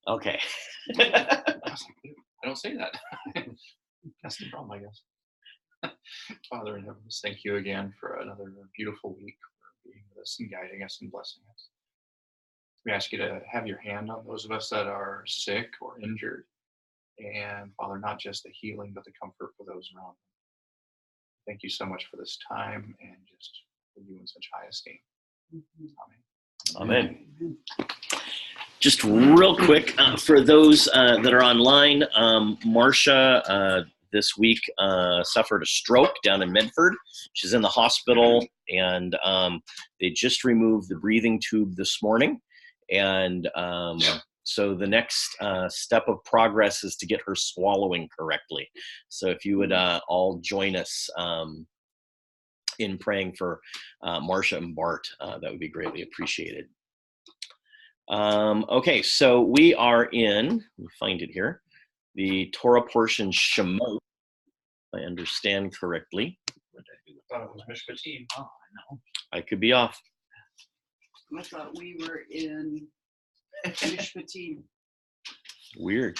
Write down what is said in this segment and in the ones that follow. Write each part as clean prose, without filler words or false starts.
Okay. I don't say that. That's the problem, I guess. Father in heaven, just thank you again for another beautiful week, for being with us and guiding us and blessing us. We ask you to have your hand on those of us that are sick or injured. And Father, not just the healing, but the comfort for those around them. Thank you so much for this time and just for you in such high esteem. Amen. Amen. Just real quick, for those that are online, Marcia this week suffered a stroke down in Medford. She's in the hospital, and they just removed the breathing tube this morning. And so the next step of progress is to get her swallowing correctly. So if you would all join us in praying for Marcia and Bart, that would be greatly appreciated. Okay, so we are in, let me find it here, the Torah portion Shemot, if I understand correctly. I thought it was Mishpatim. Oh, I know. I could be off. I thought we were in Mishpatim. Weird.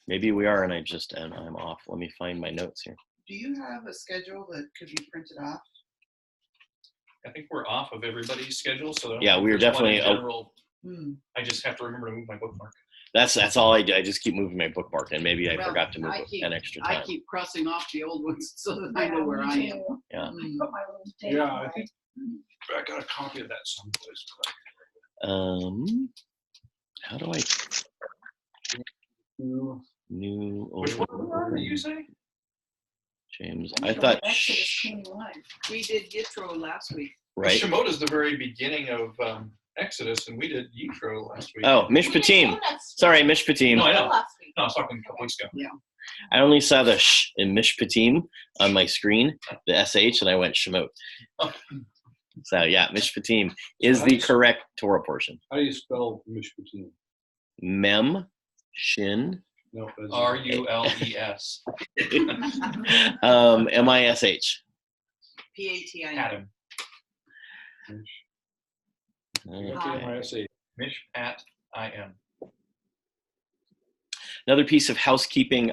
Maybe we are, and I'm off. Let me find my notes here. Do you have a schedule that could be printed off? I think we're off of everybody's schedule, so Yeah, we're definitely. I just have to remember to move my bookmark. That's all I do. I just keep moving my bookmark, and maybe I forgot to move an extra time. I keep crossing off the old ones so that I know where I am. Yeah. Yeah, I think I got a copy of that someplace. How do I new? Which one did you say? James, I thought. We did Yitro last week. Right. Shemot is the very beginning of Exodus, and we did Yitro last week. Oh, Mishpatim. Sorry, Mishpatim. No, I know. No, I was talking a couple weeks ago. Yeah. I only saw the sh in Mishpatim on my screen, the sh, and I went Shemot. Oh. So yeah, Mishpatim is the correct Torah portion. How do you spell Mishpatim? Mem, Shin. No, Rules. Mish. P-A-T-I-M. Adam. Mish. Mishpat I-M. Another piece of housekeeping,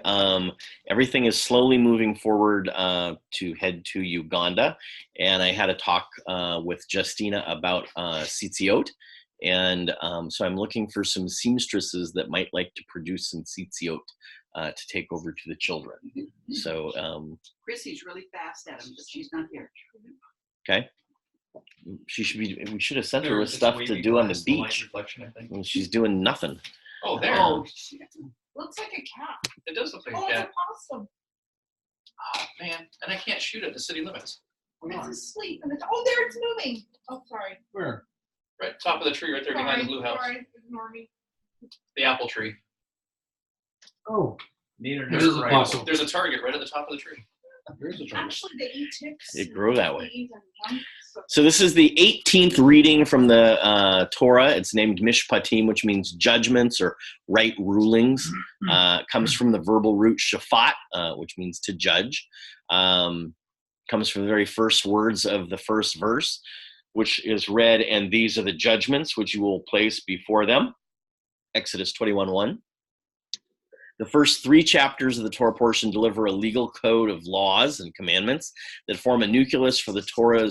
everything is slowly moving forward to head to Uganda. And I had a talk with Justina about Tzitziot. And so I'm looking for some seamstresses that might like to produce some Tzitziot to take over to the children. So Chrissy's really fast at them, but she's not here. okay. She should be. We should have sent her with stuff to do on the beach. Reflection, I think. And she's doing nothing. Oh, there. Oh, Looks like a cat. It does look like Oh, a it's cat. a possum. Oh, man. And I can't shoot at the city limits. It's asleep. And oh, there it's moving. Oh, sorry. Where? Right, top of the tree right there behind the blue house. Sorry, ignore me. The apple tree. Oh, Neither It is a possum. There's a target right at the top of the tree. there's a target. Actually, they eat ticks. They grow that way. Bees and junk, so- So this is the 18th reading from the Torah. It's named Mishpatim, which means judgments or right rulings. Comes from the verbal root shafat, which means to judge. Comes from the very first words of the first verse, which is read, and these are the judgments which you will place before them. Exodus 21:1. The first 3 chapters of the Torah portion deliver a legal code of laws and commandments that form a nucleus for the Torah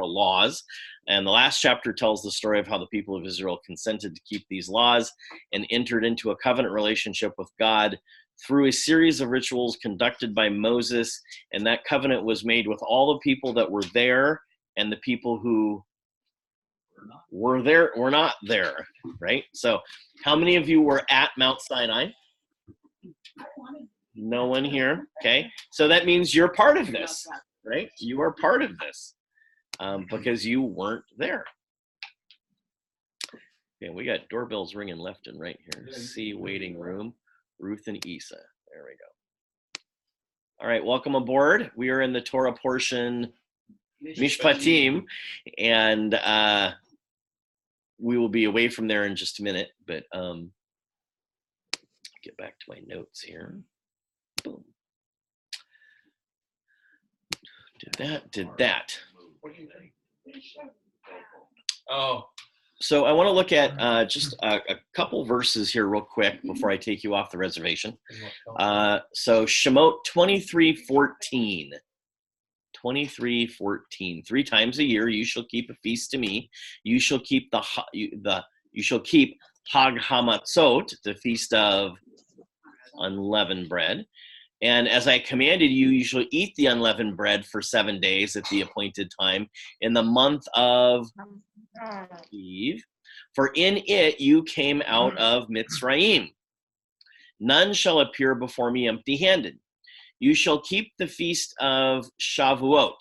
laws. And the last chapter tells the story of how the people of Israel consented to keep these laws and entered into a covenant relationship with God through a series of rituals conducted by Moses. And that covenant was made with all the people that were there and the people who were there were not there, right? So how many of you were at Mount Sinai? No one here. Okay, so that means you're part of this, right? You are part of this because you weren't there. Okay, we got doorbells ringing left and right here. See waiting room, Ruth and Isa. There we go. All right, welcome aboard. We are in the Torah portion Mishpatim, and we will be away from there in just a minute, but get back to my notes here. Boom. Did that. What do you think? Oh. So I want to look at just a couple verses here real quick before I take you off the reservation. So Shemot 23:14. 23:14. 3 times a year you shall keep a feast to me. You shall keep you shall keep Hag Hamatzot, the feast of unleavened bread. And as I commanded you, you shall eat the unleavened bread for 7 days at the appointed time in the month of Eve. For in it you came out of Mitzrayim. None shall appear before me empty-handed. You shall keep the feast of Shavuot,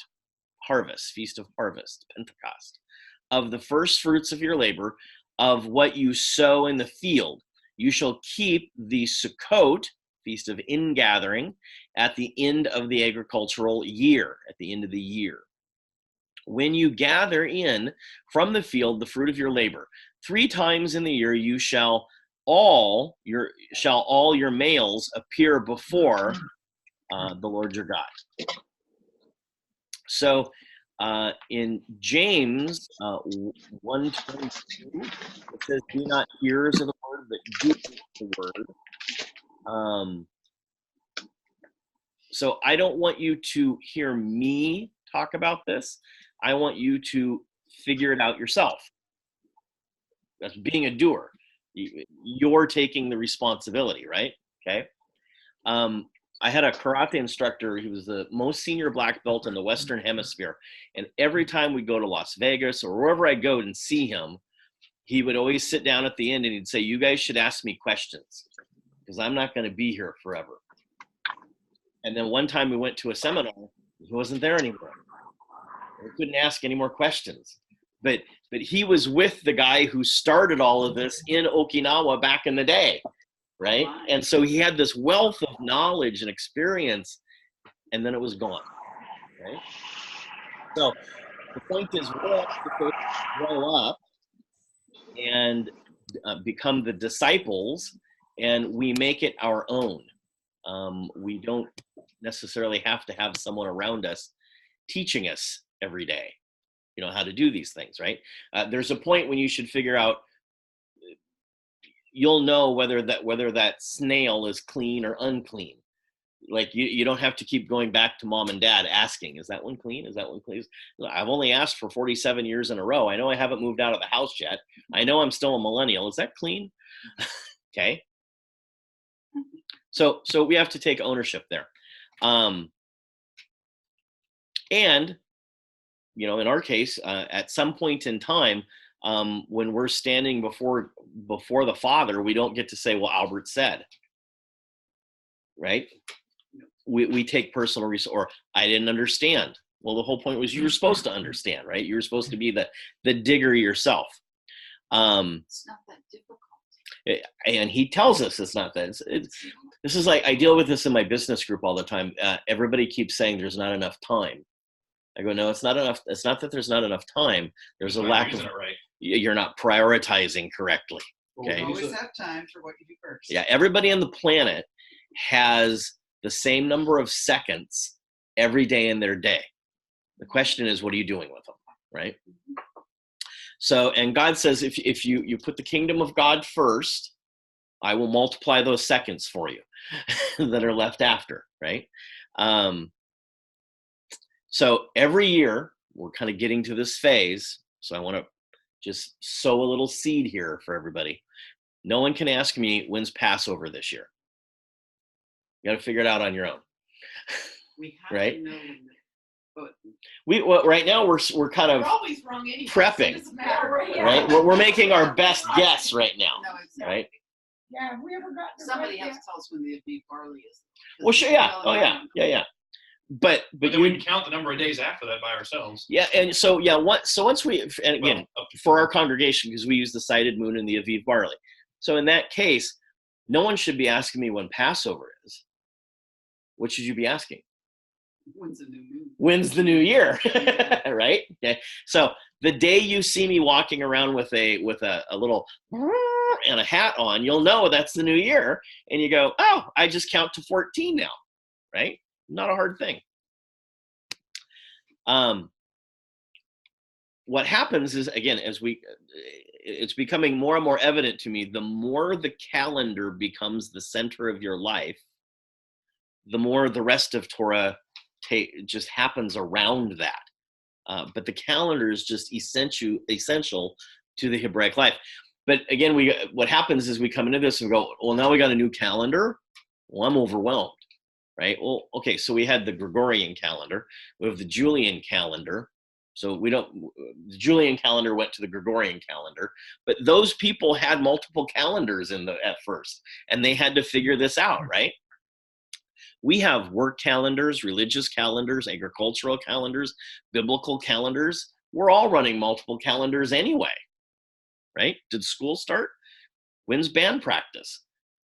harvest, feast of harvest, Pentecost, of the first fruits of your labor, of what you sow in the field. You shall keep the Sukkot, feast of ingathering, at the end of the agricultural year, at the end of the year. When you gather in from the field the fruit of your labor, 3 times in the year you shall all your males appear before the Lord your God. So in James 1:22, it says, "Be not hearers of the word, but doers of the word." So I don't want you to hear me talk about this. I want you to figure it out yourself. That's being a doer. You're taking the responsibility, right? Okay. I had a karate instructor. He was the most senior black belt in the Western Hemisphere. And every time we go to Las Vegas or wherever I go and see him, he would always sit down at the end and he'd say, "You guys should ask me questions because I'm not going to be here forever." And then one time we went to a seminar, he wasn't there anymore. We couldn't ask any more questions. But he was with the guy who started all of this in Okinawa back in the day, right? And so he had this wealth of knowledge and experience, and then it was gone, right? So the point is, we're supposed to grow up and become the disciples, and we make it our own. We don't necessarily have to have someone around us teaching us every day, how to do these things, right? There's a point when you should figure out, you'll know whether that snail is clean or unclean. Like you don't have to keep going back to mom and dad asking, is that one clean? Is that one clean? I've only asked for 47 years in a row. I know I haven't moved out of the house yet. I know I'm still a millennial. Is that clean? Okay. So we have to take ownership there. And, in our case, at some point in time, when we're standing before the Father, we don't get to say, "Well, Albert said," right? We take personal or "I didn't understand." Well, the whole point was you were supposed to understand, right? You were supposed to be the digger yourself. It's not that difficult. And he tells us it's not that. This is like, I deal with this in my business group all the time. Everybody keeps saying there's not enough time. I go, no, it's not enough. It's not that there's not enough time. There's a lack of, right. You're not prioritizing correctly. Okay. You always have time for what you do first. Yeah. Everybody on the planet has the same number of seconds every day in their day. The question is, what are you doing with them? Right. So, and God says, if you put the kingdom of God first, I will multiply those seconds for you that are left after, right? So every year we're kind of getting to this phase. So I want to just sow a little seed here for everybody. No one can ask me, when's Passover this year? You got to figure it out on your own. We have right? to know but Right now we're kind We're of always wrong anyway. prepping, So it doesn't matter, right? right? We're making our best guess right now, no, exactly. right? Yeah, have we ever got the Somebody right has to tell us when the beef barley is. Well, sure, yeah, oh yeah. But then we can count the number of days after that by ourselves. Yeah, and so once we, and again, for our congregation, because we use the sighted moon and the Aviv barley. So in that case, no one should be asking me when Passover is. What should you be asking? When's the new moon? When's the new year? Right? Okay. So the day you see me walking around with a little and a hat on, you'll know that's the new year, and you go, oh, I just count to 14 now, right? Not a hard thing. what happens is, again, it's becoming more and more evident to me, the more the calendar becomes the center of your life, the more the rest of Torah just happens around that. But the calendar is just essential to the Hebraic life. But again, what happens is we come into this and go, well, now we got a new calendar. Well, I'm overwhelmed, right? Well, okay, so we had the Gregorian calendar. We have the Julian calendar. So the Julian calendar went to the Gregorian calendar, but those people had multiple calendars at first, and they had to figure this out, right? We have work calendars, religious calendars, agricultural calendars, biblical calendars. We're all running multiple calendars anyway, right? Did school start? When's band practice?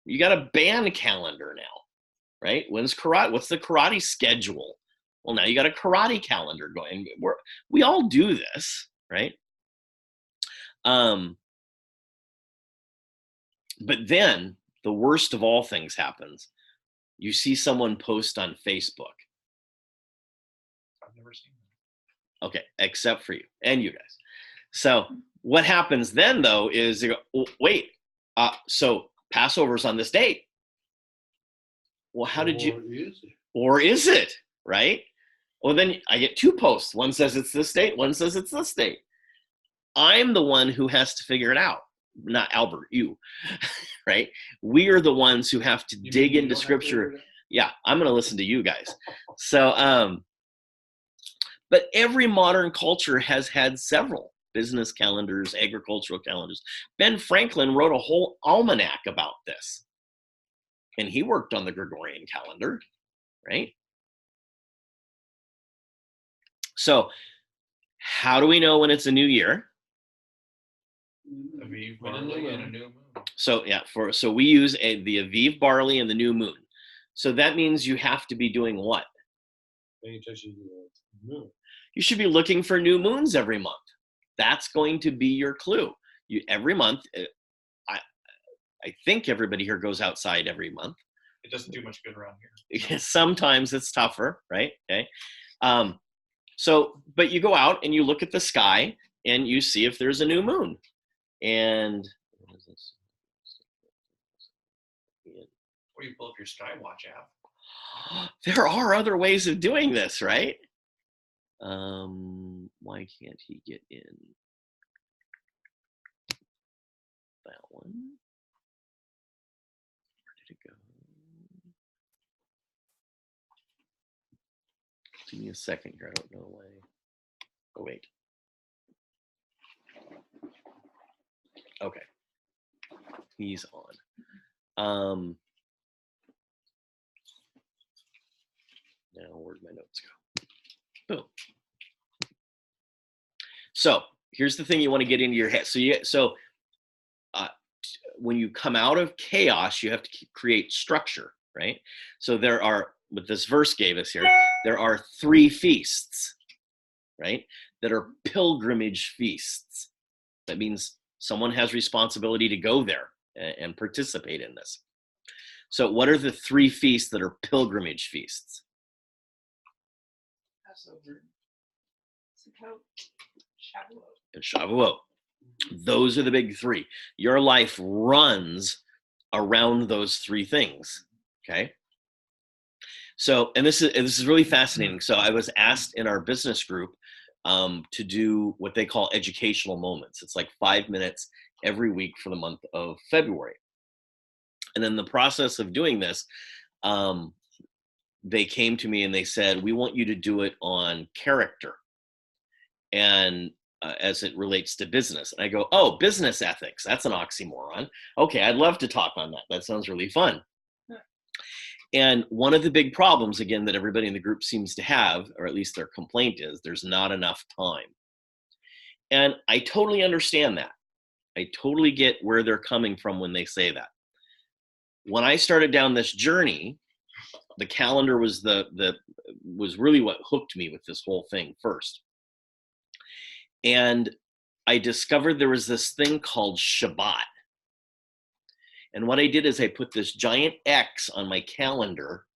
You got a band calendar now, right? When's karate? What's the karate schedule? Well, now you got a karate calendar going. We all do this, right? But then the worst of all things happens. You see someone post on Facebook. I've never seen that. Okay, except for you and you guys. So what happens then, though, is they go, oh, wait, so Passover's on this date. Well, how did you? Or is it, right? Well, then I get two posts. One says it's this date. One says it's this date. I'm the one who has to figure it out, not Albert, you, right? We are the ones who have to dig into scripture. Yeah, I'm going to listen to you guys. So, but every modern culture has had several business calendars, agricultural calendars. Ben Franklin wrote a whole almanac about this. And he worked on the Gregorian calendar, right? So how do we know when it's a new year? Aviv barley and a new moon. So yeah, so we use the Aviv barley and the new moon. So that means you have to be doing what? Paying attention to the moon. You should be looking for new moons every month. That's going to be your clue. Every month, I think everybody here goes outside every month. It doesn't do much good around here. Sometimes it's tougher, right? Okay. So, but you go out and you look at the sky and you see if there's a new moon. And what is this? Or you pull up your Skywatch app. There are other ways of doing this, right? Why can't he get in that one? Where did it go? Give me a second here. I don't know why. Oh, wait. Okay. He's on. Now, where'd my notes go? Boom. So here's the thing you want to get into your head. So when you come out of chaos, you have to create structure, right? So there are, what this verse gave us here, there are 3 feasts, right? That are pilgrimage feasts. That means someone has responsibility to go there and participate in this. So what are the 3 feasts that are pilgrimage feasts? Passover. Sukkot, Shavuot. And Shavuot. Those are the big 3. Your life runs around those 3 things, okay? So, and this is really fascinating. So I was asked in our business group to do what they call educational moments. It's like 5 minutes every week for the month of February. And in the process of doing this, they came to me and they said, we want you to do it on character and as it relates to business. And I go, oh, business ethics, that's an oxymoron. Okay, I'd love to talk on that. That sounds really fun. And one of the big problems, again, that everybody in the group seems to have, or at least their complaint is, there's not enough time. And I totally understand that. I totally get where they're coming from when they say that. When I started down this journey, the calendar was was really what hooked me with this whole thing first. And I discovered there was this thing called Shabbat. And what I did is I put this giant X on my calendar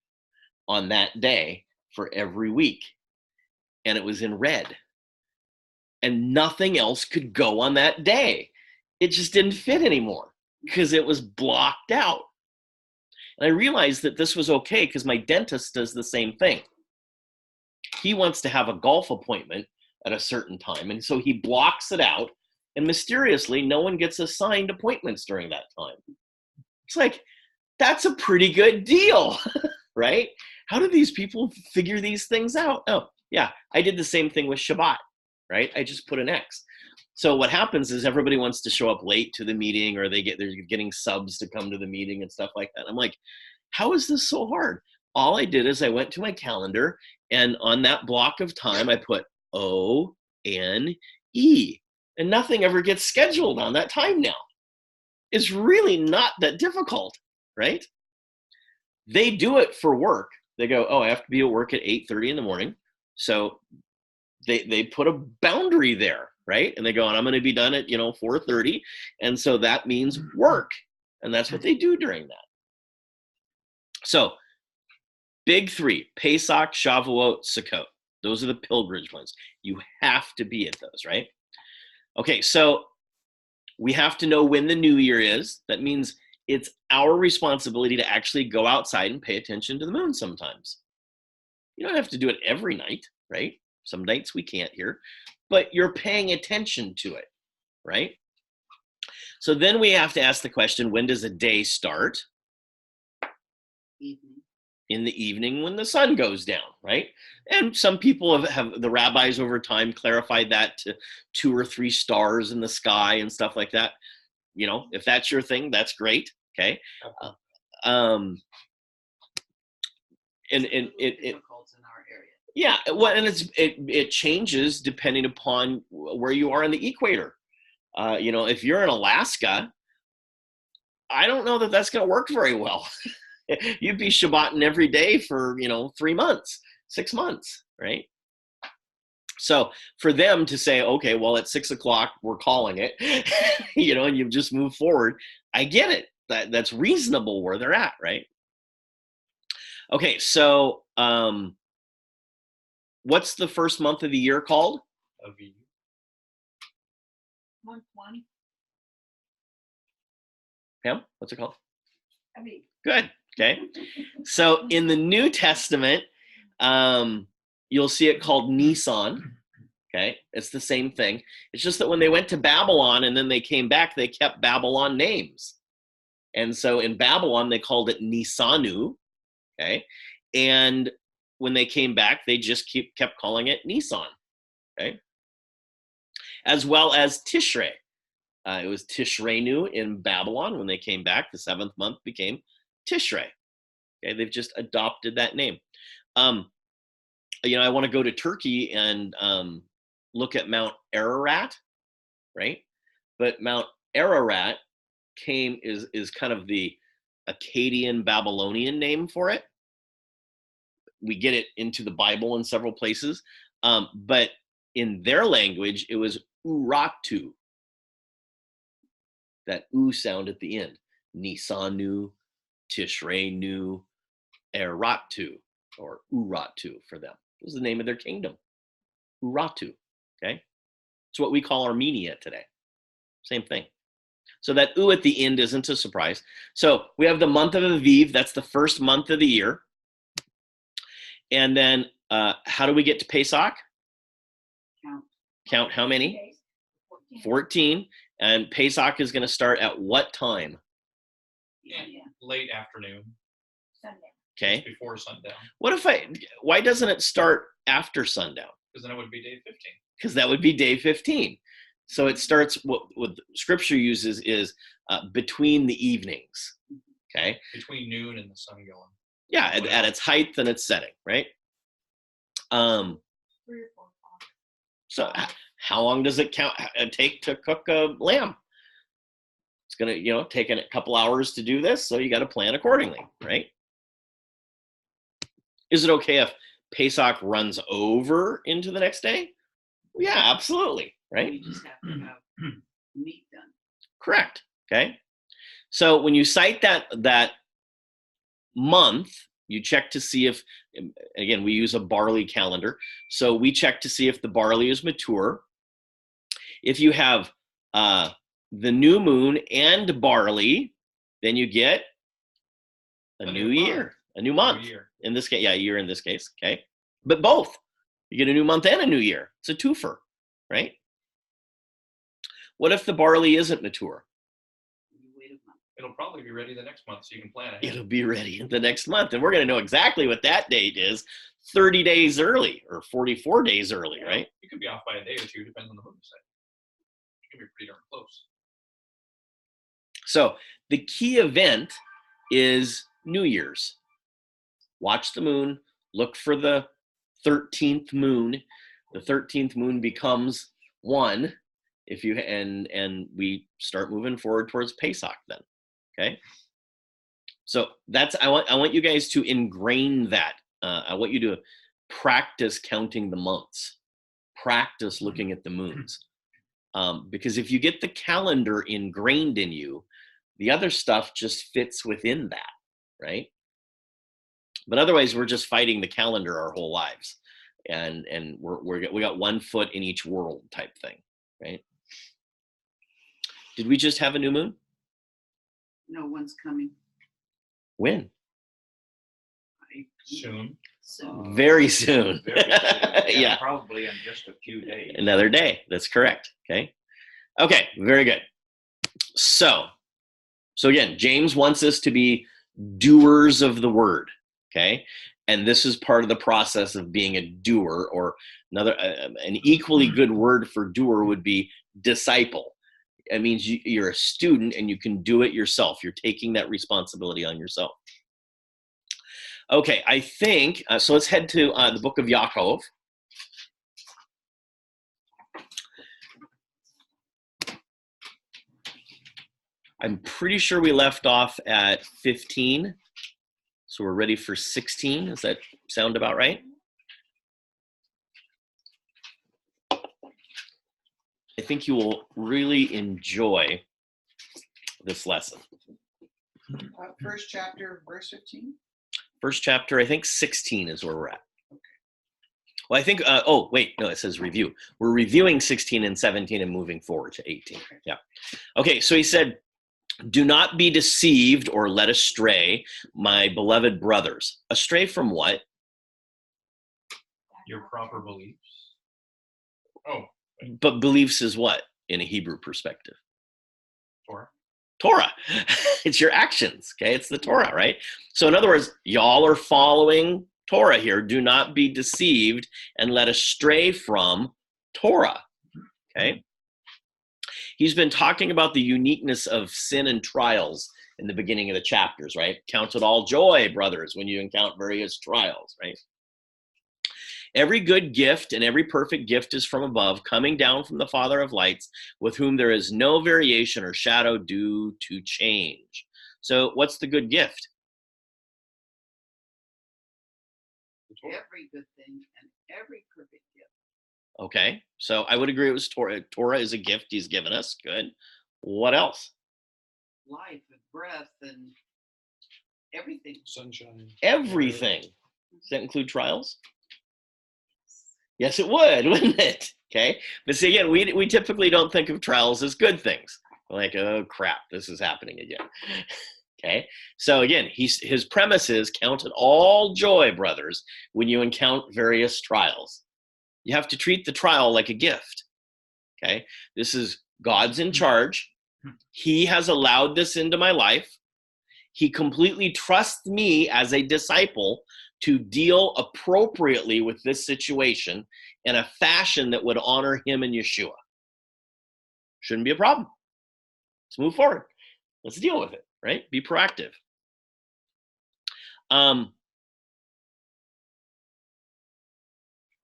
on that day for every week. And it was in red. and nothing else could go on that day. It just didn't fit anymore because it was blocked out. And I realized that this was okay because my dentist does the same thing. He wants to have a golf appointment at a certain time, and so he blocks it out, and mysteriously, no one gets assigned appointments during that time. It's like, that's a pretty good deal, right? How do these people figure these things out? Oh, yeah, I did the same thing with Shabbat, right? I just put an X. So what happens is everybody wants to show up late to the meeting, or they're getting subs to come to the meeting and stuff like that. I'm like, how is this so hard? All I did is I went to my calendar, and on that block of time, I put ONE, and nothing ever gets scheduled on that time now. It's really not that difficult, right? They do it for work. They go, oh, I have to be at work at 8:30 in the morning. So they put a boundary there, right? And they go, and I'm going to be done at 4:30, and so that means work, and that's what they do during that. So big three: Pesach, Shavuot, Sukkot. Those are the pilgrimage ones. You have to be at those, right? Okay, so we have to know when the new year is. That means it's our responsibility to actually go outside and pay attention to the moon sometimes. You don't have to do it every night, right? Some nights we can't here, but you're paying attention to it, right? So then we have to ask the question, when does a day start? Evening. In the evening when the sun goes down, right? And some people have the rabbis over time clarified that to 2 or 3 stars in the sky and stuff like that. If that's your thing, that's great. Okay. And it Difficult in our area. yeah, well, and it changes depending upon where you are in the equator. If you're in Alaska, I don't know that that's going to work very well. You'd be Shabbating every day for 3 months, 6 months, right? So for them to say, okay, well, at 6 o'clock we're calling it, and you've just moved forward, I get it. That's reasonable where they're at, right? Okay, so what's the first month of the year called? Aviv. 120. Pam, what's it called? I mean, Good. Okay. So in the New Testament, you'll see it called Nisan. Okay. It's the same thing. It's just that when they went to Babylon and then they came back, they kept Babylon names. And so in Babylon, they called it Nisanu. Okay. And when they came back, they just kept calling it Nisan. Okay. As well as Tishrei. It was Tishreinu in Babylon. When they came back, the 7th month became Tishrei. Okay, they've just adopted that name. I want to go to Turkey and look at Mount Ararat, right? But Mount Ararat is kind of the Akkadian Babylonian name for it. We get it into the Bible in several places, but in their language, it was Urartu. That U sound at the end. Nisanu, Tishreinu, Eratu, or Uratu for them. It was the name of their kingdom. Uratu, okay? It's what we call Armenia today. Same thing. So that U at the end isn't a surprise. So we have the month of Aviv. That's the first month of the year. And then how do we get to Pesach? Count how many? days. 14. And Pesach is going to start at what time? Yeah. Late afternoon, Sunday. Okay. just before sundown, Why doesn't it start after sundown? because then it would be day 15. Because that would be day 15. So it starts, what scripture uses is between the evenings. Okay. Between noon and the sun going. Yeah, at its height and its setting, right? 3 or 4 o'clock. So how long does it take to cook a lamb? It's going to, take a couple hours to do this, so you got to plan accordingly, right? Is it okay if Pesach runs over into the next day? Yeah, absolutely, right? We just have to have meat done. Correct. Okay. So when you cite that month, you check to see if, again, we use a barley calendar. So we check to see if the barley is mature. If you have the new moon and barley, then you get a new year, a new month. year. In this case, yeah, a year in this case, okay? But both. You get a new month and a new year. It's a twofer, right? What if the barley isn't mature? You wait a month. It'll probably be ready the next month, so you can plan ahead. It'll be ready the next month. And we're going to know exactly what that date is 30 days early or 44 days early, right? You could be off by a day or two, depends on the moon site. It could be pretty darn close. So the key event is New Year's. Watch the moon, look for the 13th moon. The 13th moon becomes 1 if you and we start moving forward towards Pesach then. Okay? So that's I want you guys to ingrain that. I want you to practice counting the months. Practice looking at the moons. Because if you get the calendar ingrained in you, the other stuff just fits within that, right? But otherwise, we're just fighting the calendar our whole lives, and we got one foot in each world type thing, right? Did we just have a new moon? No one's coming. When? Soon. So Very soon. Very soon. Yeah. Probably in just a few days. Another day. That's correct. Okay. Okay. Very good. So again, James wants us to be doers of the word. Okay. And this is part of the process of being a doer, or another, an equally good word for doer would be disciple. It means you're a student and you can do it yourself. You're taking that responsibility on yourself. Okay, I think, so let's head to the book of Yaakov. I'm pretty sure we left off at 15, so we're ready for 16. Does that sound about right? I think you will really enjoy this lesson. first chapter, verse 15. First chapter, I think 16 is where we're at. Well, I think, oh, wait, no, it says review. We're reviewing 16 and 17 and moving forward to 18. Yeah. Okay, so he said, do not be deceived or led astray, my beloved brothers. Astray from what? Your proper beliefs. Oh, But beliefs is what in a Hebrew perspective? Torah. Torah. It's your actions, okay? It's the Torah, right? So in other words, y'all are following Torah here. Do not be deceived and led astray from Torah, okay? He's been talking about the uniqueness of sin and trials in the beginning of the chapters, right? Count it all joy, brothers, when you encounter various trials, right? Every good gift and every perfect gift is from above, coming down from the Father of lights, with whom there is no variation or shadow due to change. So what's the good gift? Every good thing and every perfect gift. Okay, so I would agree it was Torah. Torah is a gift he's given us. Good. What else? Life and breath and everything. Sunshine. Everything. Does that include trials? Yes, it would, wouldn't it? Okay. But see, again, we typically don't think of trials as good things. Like, oh, crap, this is happening again. Okay. So again, his premise is count it all joy, brothers, when you encounter various trials. You have to treat the trial like a gift. Okay. This is God's in charge. He has allowed this into my life. He completely trusts me as a disciple to deal appropriately with this situation in a fashion that would honor him and Yeshua. Shouldn't be a problem. Let's move forward. Let's deal with it, right? Be proactive.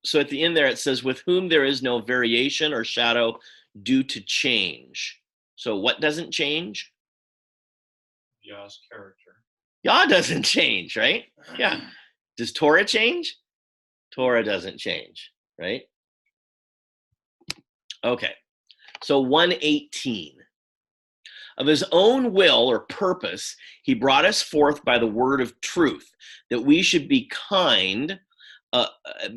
So at the end there, it says, with whom there is no variation or shadow due to change. So what doesn't change? Yah's character. Yah doesn't change, right? Yeah. Does Torah change? Torah doesn't change, right? Okay. So 118. Of his own will or purpose, he brought us forth by the word of truth, that we should be kind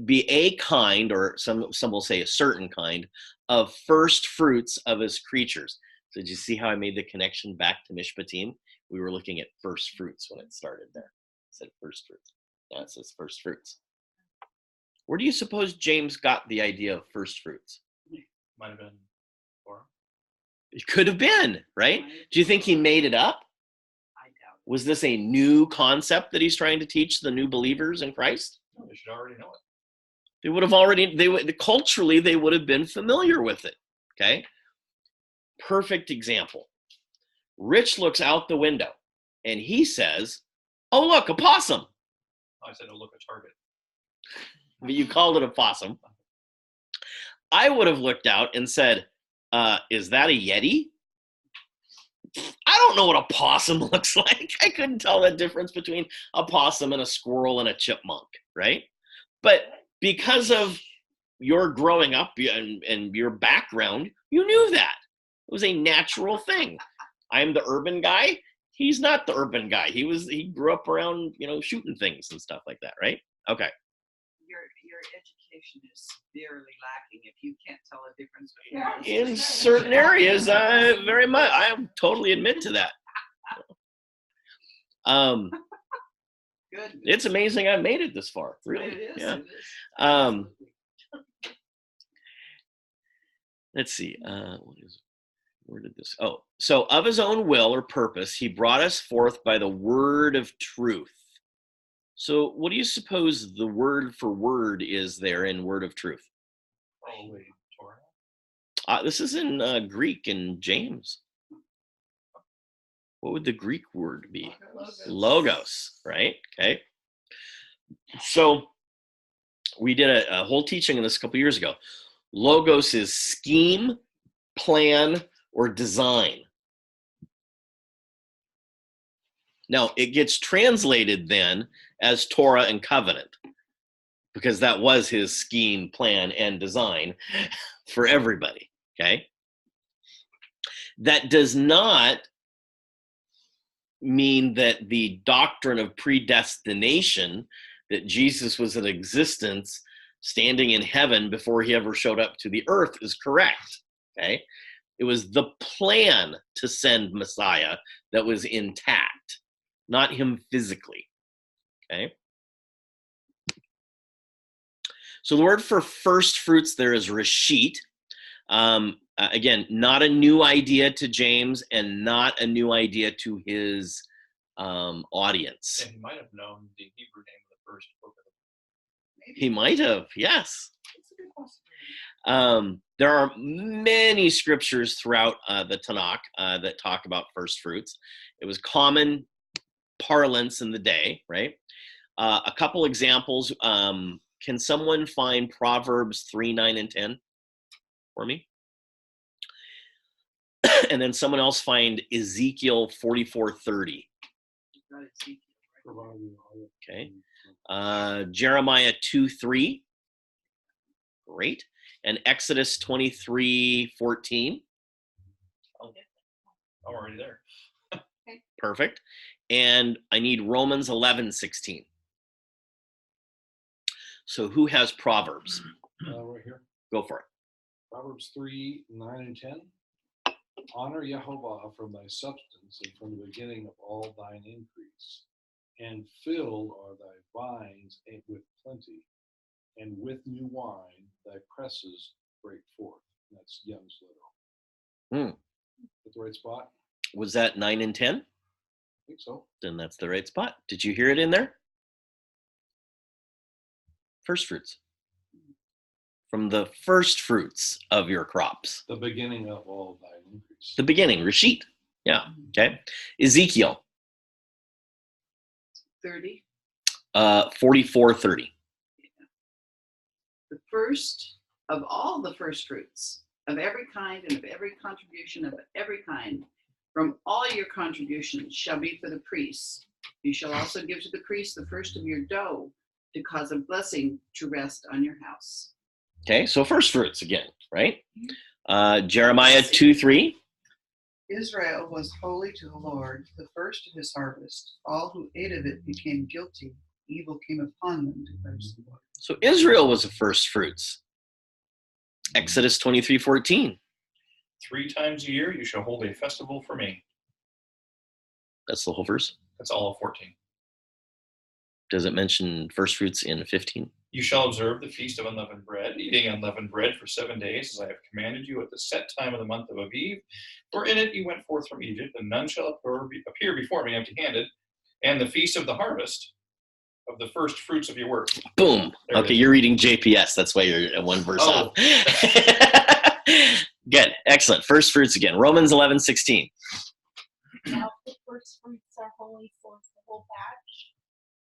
be a kind, or some will say a certain kind, of first fruits of his creatures. So did you see how I made the connection back to Mishpatim? We were looking at first fruits when it started there. It said first fruits. Now it says first fruits. Where do you suppose James got the idea of first fruits? Might have been Torah. It could have been, right? Do you think he made it up? I doubt Was this a new concept that he's trying to teach the new believers in Christ? No, they should already know it. They would have already, culturally, they would have been familiar with it, okay? Perfect example. Rich looks out the window and he says, oh, look, a possum. I said, oh, look, a target. But you called it a possum. I would have looked out and said, is that a Yeti? I don't know what a possum looks like. I couldn't tell the difference between a possum and a squirrel and a chipmunk, right? But because of your growing up and your background, you knew that. It was a natural thing. I'm the urban guy. He's not the urban guy. He grew up around, shooting things and stuff like that, right? Okay. your education is severely lacking if you can't tell a difference between In certain areas, very much. I totally admit to that. Good. It's amazing I made it this far. Really. It is. Yeah. It is. Let's see. Where did this? Oh, so of his own will or purpose, he brought us forth by the word of truth. So what do you suppose the word for word is there in word of truth? Probably Torah. This is in Greek in James. What would the Greek word be? Logos, right? Okay. So we did a whole teaching on this a couple years ago. Logos is scheme, plan, or design. Now, it gets translated then as Torah and covenant, because that was his scheme, plan, and design for everybody, okay? That does not mean that the doctrine of predestination, that Jesus was in existence standing in heaven before he ever showed up to the earth, is correct, okay? It was the plan to send Messiah that was intact, not him physically, okay? So the word for first fruits there is reshit. Again, not a new idea to James and not a new idea to his audience. And he might have known the Hebrew name of the first book of the He might have, yes. There are many scriptures throughout the Tanakh that talk about first fruits. It was common parlance in the day, right? A couple examples. Can someone find Proverbs 3, 9, and 10 for me? And then someone else find Ezekiel 44:30. Okay. Jeremiah 2:3. Great. And Exodus 23:14. I'm already there. Perfect. And I need Romans 11:16. So who has Proverbs? Right here. Go for it. Proverbs 3, 9 and 10. Honor Yehovah from thy substance and from the beginning of all thine increase. And filled are thy vines with plenty, and with new wine thy presses break forth. That's Young's Little. At the right spot? Was that 9 and 10? I think so. Then that's the right spot. Did you hear it in there? First fruits. From the first fruits of your crops. The beginning of all thine increase. The beginning, Reshit. Yeah, okay. Ezekiel 30. 44:30. The first of all the first fruits of every kind and of every contribution of every kind from all your contributions shall be for the priests. You shall also give to the priest the first of your dough to cause a blessing to rest on your house. Okay, so first fruits again, right? Jeremiah 2:3. Israel was holy to the Lord, the first of his harvest. All who ate of it became guilty. Evil came upon them, declares the Lord. So Israel was the first fruits. Exodus 23:14. 3 times a year you shall hold a festival for me. That's the whole verse. That's all of 14. Does it mention first fruits in 15? You shall observe the feast of unleavened bread, eating unleavened bread for 7 days, as I have commanded you at the set time of the month of Aviv. For in it you went forth from Egypt, and none shall appear before me empty-handed. And the feast of the harvest of the first fruits of your work. Boom. There it Okay, is. you're reading JPS. That's why you're at one verse Oh. off. Good. Excellent. First fruits again. Romans 11:16. Now, if the first fruits are holy, so is the whole batch.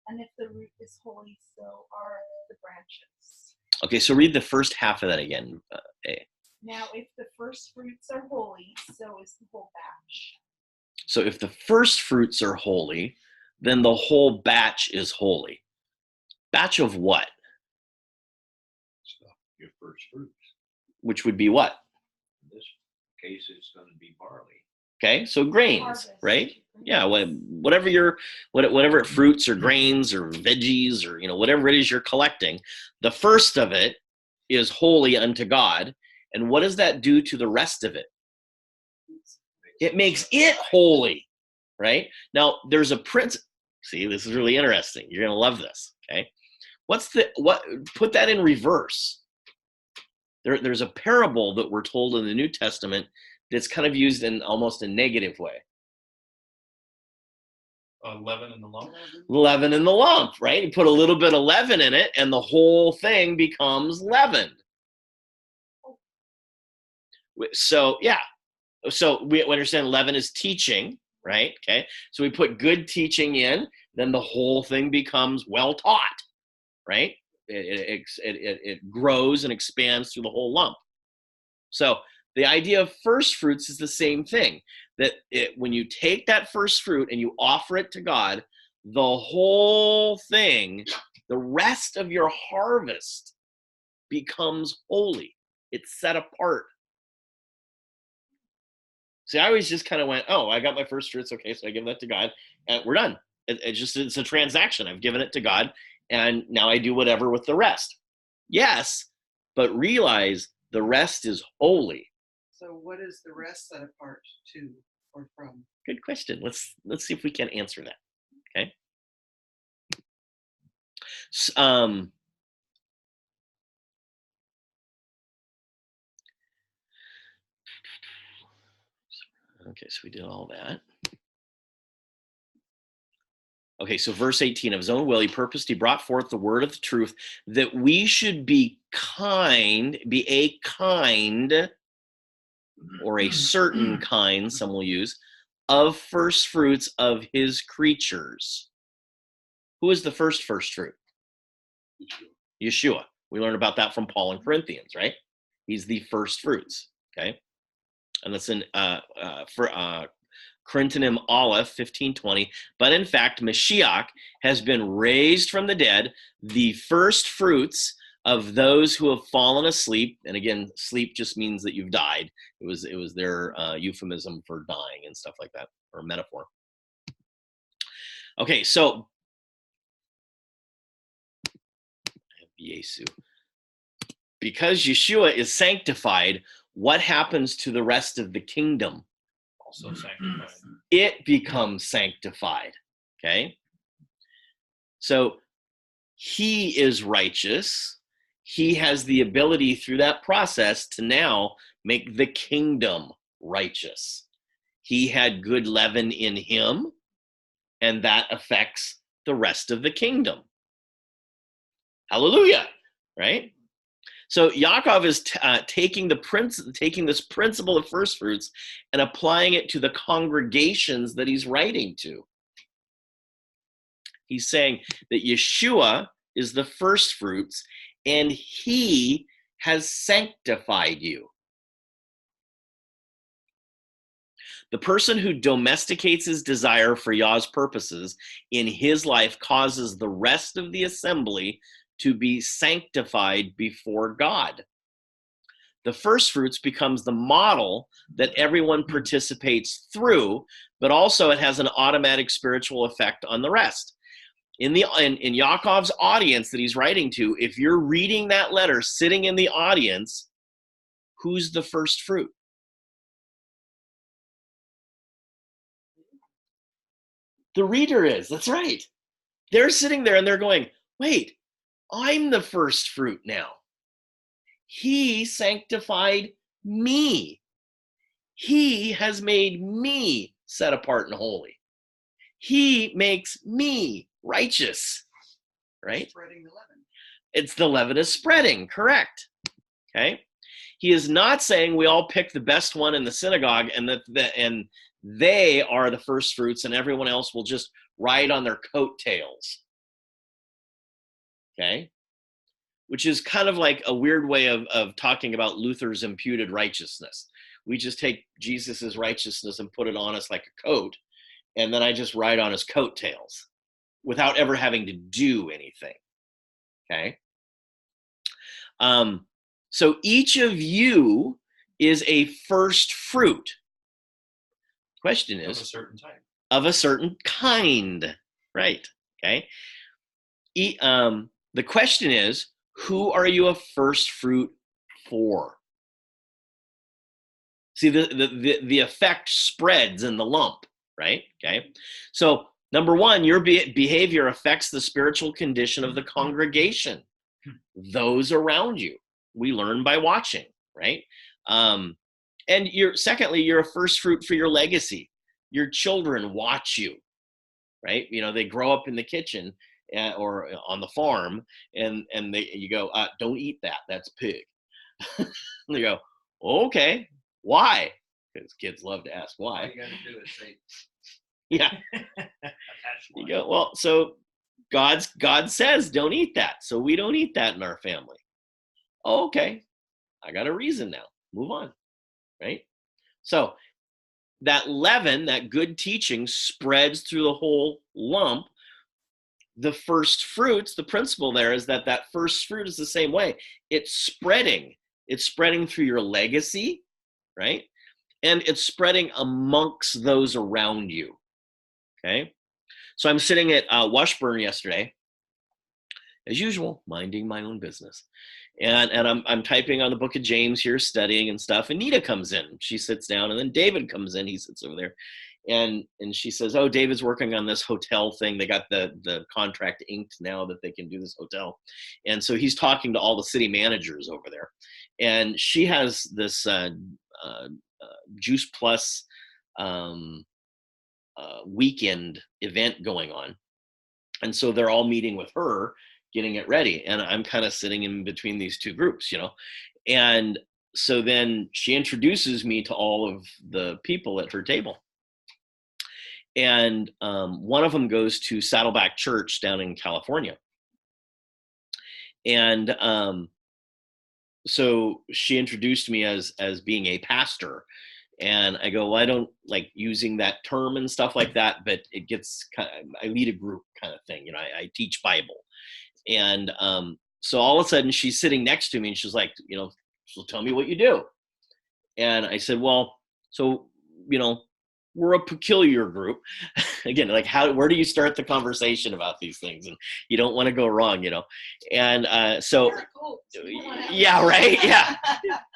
And if the root is holy, so are the branches. Okay, so read the first half of that again. A. Now, if the first fruits are holy, so is the whole batch. So if the first fruits are holy, then the whole batch is holy. Batch of what? So your first fruits. Which would be what? In this case, it's going to be barley. Okay, so grains, Harvest. right? Yeah, whatever fruits or grains or veggies or whatever it is you're collecting, the first of it is holy unto God. And what does that do to the rest of it? It makes it holy, right? Now there's a principle. See, this is really interesting. You're gonna love this. Okay, put that in reverse. There's a parable that we're told in the New Testament that's kind of used in almost a negative way. Leaven in the lump. Leaven in the lump, right? You put a little bit of leaven in it, and the whole thing becomes leavened. So yeah, so we understand leaven is teaching, right? Okay, so we put good teaching in, then the whole thing becomes well taught, right? It grows and expands through the whole lump. So the idea of first fruits is the same thing, that when you take that first fruit and you offer it to God, the whole thing, the rest of your harvest becomes holy. It's set apart. See, I always just kind of went, oh, I got my first fruits. Okay, so I give that to God and we're done. It's a transaction. I've given it to God and now I do whatever with the rest. Yes, but realize the rest is holy. So what is the rest set apart to or from? Good question. Let's see if we can answer that. Okay. Okay, so we did all that. Okay, so verse 18, of his own will he purposed, he brought forth the word of the truth, that we should be a kind, or a certain kind, some will use, of first fruits of his creatures. Who is the first fruit? Yeshua. We learned about that from Paul in Corinthians, right? He's the first fruits, okay? And that's in Corintianum Aleph 15:20. But in fact, Mashiach has been raised from the dead, the first fruits of those who have fallen asleep. And again, sleep just means that you've died. It was their euphemism for dying and stuff like that, or metaphor. Okay, so Yesu. Because Yeshua is sanctified, what happens to the rest of the kingdom? Also sanctified. It becomes sanctified. Okay? So he is righteous. He has the ability through that process to now make the kingdom righteous. He had good leaven in him, and that affects the rest of the kingdom. Hallelujah, right? So Yaakov is taking this principle of first fruits and applying it to the congregations that he's writing to. He's saying that Yeshua is the first fruits, and he has sanctified you. The person who domesticates his desire for Yah's purposes in his life causes the rest of the assembly to be sanctified before God. The first fruits becomes the model that everyone participates through, but also it has an automatic spiritual effect on the rest. in Yaakov's audience that he's writing to, if you're reading that letter sitting in the audience, who's the first fruit? The reader is. That's right. They're sitting there and they're going, wait, I'm the first fruit now. He sanctified me. He has made me set apart and holy. He makes me righteous, right? Spreading the leaven. It's the leaven is spreading, correct? Okay. He is not saying we all pick the best one in the synagogue and and they are the first fruits and everyone else will just ride on their coattails. Okay. Which is kind of like a weird way of talking about Luther's imputed righteousness. We just take Jesus's righteousness and put it on us like a coat, and then I just ride on his coattails without ever having to do anything. Okay. So each of you is a first fruit. Question Of a is certain type. of a certain kind, right? Okay. The question is, who are you a first fruit for? See, the effect spreads in the lump, right? Okay. So number one, your behavior affects the spiritual condition of the congregation, those around you. We learn by watching, right? And secondly, you're a first fruit for your legacy. Your children watch you, right? You know, they grow up in the kitchen or on the farm, and you go, don't eat that. That's pig. They go, okay, why? Because kids love to ask why. All you gotta do is say, Yeah. that's You why. go, well, so God says don't eat that, so we don't eat that in our family. Oh, okay, I got a reason now. Move on, right? So that leaven, that good teaching, spreads through the whole lump. The first fruits, the principle there is that first fruit is the same way. It's spreading. It's spreading through your legacy, right? And it's spreading amongst those around you, okay? So I'm sitting at Washburn yesterday, as usual, minding my own business. And I'm typing on the book of James here, studying and stuff. And Nita comes in. She sits down, and then David comes in. He sits over there. And she says, oh, David's working on this hotel thing. They got the contract inked now that they can do this hotel. And so he's talking to all the city managers over there. And she has this Juice Plus weekend event going on. And so they're all meeting with her, getting it ready. And I'm kind of sitting in between these two groups, you know. And so then she introduces me to all of the people at her table. And one of them goes to Saddleback Church down in California. And so she introduced me as being a pastor. And I go, well, I don't like using that term and stuff like that, but it gets kind of, I lead a group kind of thing. You know, I teach Bible. And so all of a sudden she's sitting next to me and she's like, you know, so tell me what you do. And I said, well, so, you know, we're a peculiar group. Again, like where do you start the conversation about these things? And you don't want to go wrong, you know? And so, yeah, right. Yeah.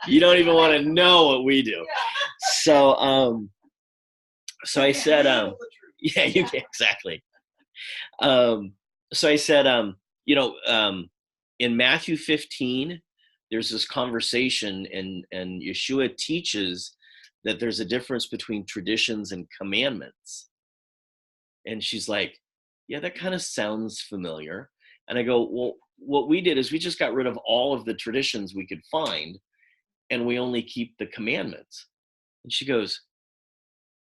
You don't even want to know what we do. So, so I said, yeah, you can, exactly. So I said, you know, in Matthew 15, there's this conversation and Yeshua teaches that there's a difference between traditions and commandments. And she's like, yeah, that kind of sounds familiar. And I go, well, what we did is we just got rid of all of the traditions we could find and we only keep the commandments. And she goes,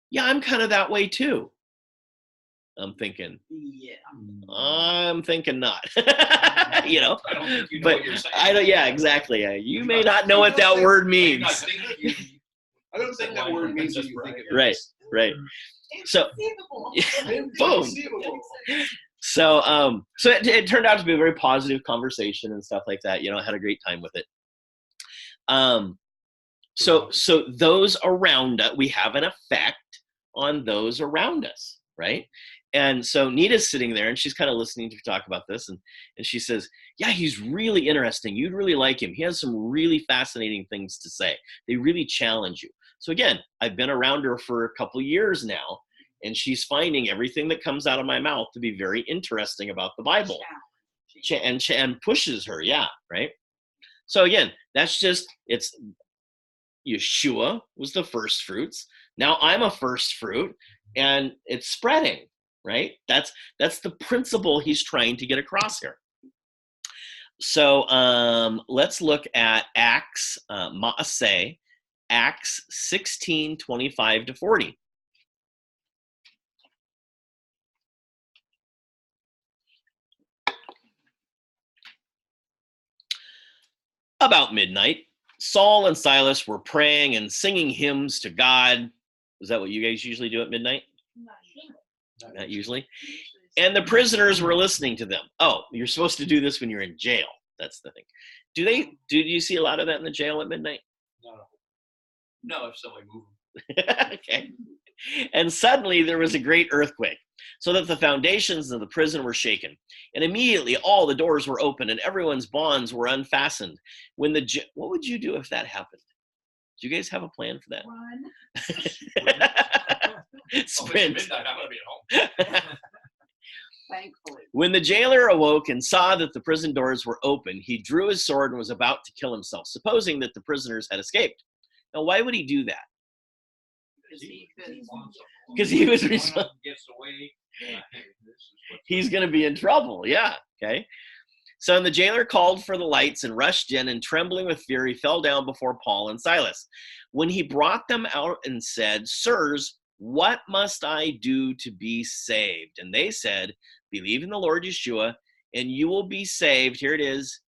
yeah, I'm kind of that way too. I'm thinking, Yeah. I'm thinking not, you know, I don't think you know but what you're saying. I don't, yeah, exactly. You may not know what that word You're not means. thinking- I don't think that word means what you think it Right, means. right. So, Inconceivable. boom. Inconceivable. So, so it turned out to be a very positive conversation and stuff like that. You know, I had a great time with it. So those around us, we have an effect on those around us, right? And so Nita's sitting there and she's kind of listening to me talk about this. And she says, yeah, he's really interesting. You'd really like him. He has some really fascinating things to say. They really challenge you. So again, I've been around her for a couple years now, and she's finding everything that comes out of my mouth to be very interesting about the Bible. And pushes her. Yeah. Right. So again, that's just, it's Yeshua was the first fruits. Now I'm a first fruit, and it's spreading, right? That's the principle he's trying to get across here. So let's look at Acts, Maaseh, Acts 16:25-40. About midnight, Saul and Silas were praying and singing hymns to God. Is that what you guys usually do at midnight? Not usually. And the prisoners were listening to them. Oh, you're supposed to do this when you're in jail. That's the thing. Do you see a lot of that in the jail at midnight? No, if somebody move them. Okay. And suddenly there was a great earthquake, so that the foundations of the prison were shaken. And immediately all the doors were open and everyone's bonds were unfastened. What would you do if that happened? Do you guys have a plan for that? Run. Sprint. Midnight, I'm going to be at home. Thankfully. When the jailer awoke and saw that the prison doors were open, he drew his sword and was about to kill himself, supposing that the prisoners had escaped. Now, why would he do that? Because he was responsible. Gets away. This is what He's going to be in trouble. Yeah. Okay. So the jailer called for the lights and rushed in, and trembling with fear, he fell down before Paul and Silas. When he brought them out and said, "Sirs, what must I do to be saved?" And they said, "Believe in the Lord Yeshua, and you will be saved." Here it is,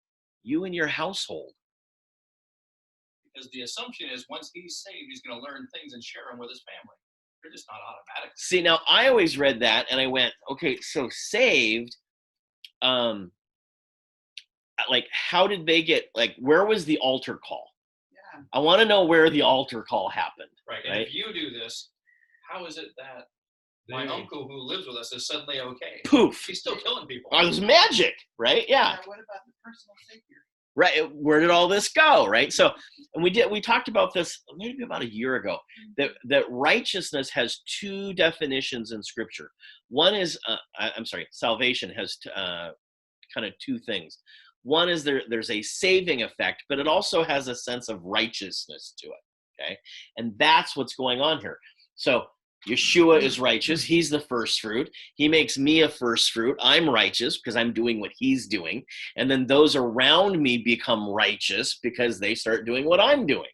you and your household. Because the assumption is once he's saved, he's going to learn things and share them with his family. They're just not automatic. See, now I always read that and I went, okay, so saved, like how did they get, like where was the altar call? Yeah. I want to know where the altar call happened. Right. And if you do this, how is it that my uncle who lives with us is suddenly okay? Poof. He's still killing people. Oh, it was magic, right? Yeah. Now, what about the personal savior? Right. Where did all this go? Right. So, and we talked about this maybe about a year ago, that righteousness has two definitions in Scripture. One is, salvation has kind of two things. One is there's a saving effect, but it also has a sense of righteousness to it. Okay. And that's what's going on here. So Yeshua is righteous. He's the first fruit. He makes me a first fruit. I'm righteous because I'm doing what he's doing. And then those around me become righteous because they start doing what I'm doing,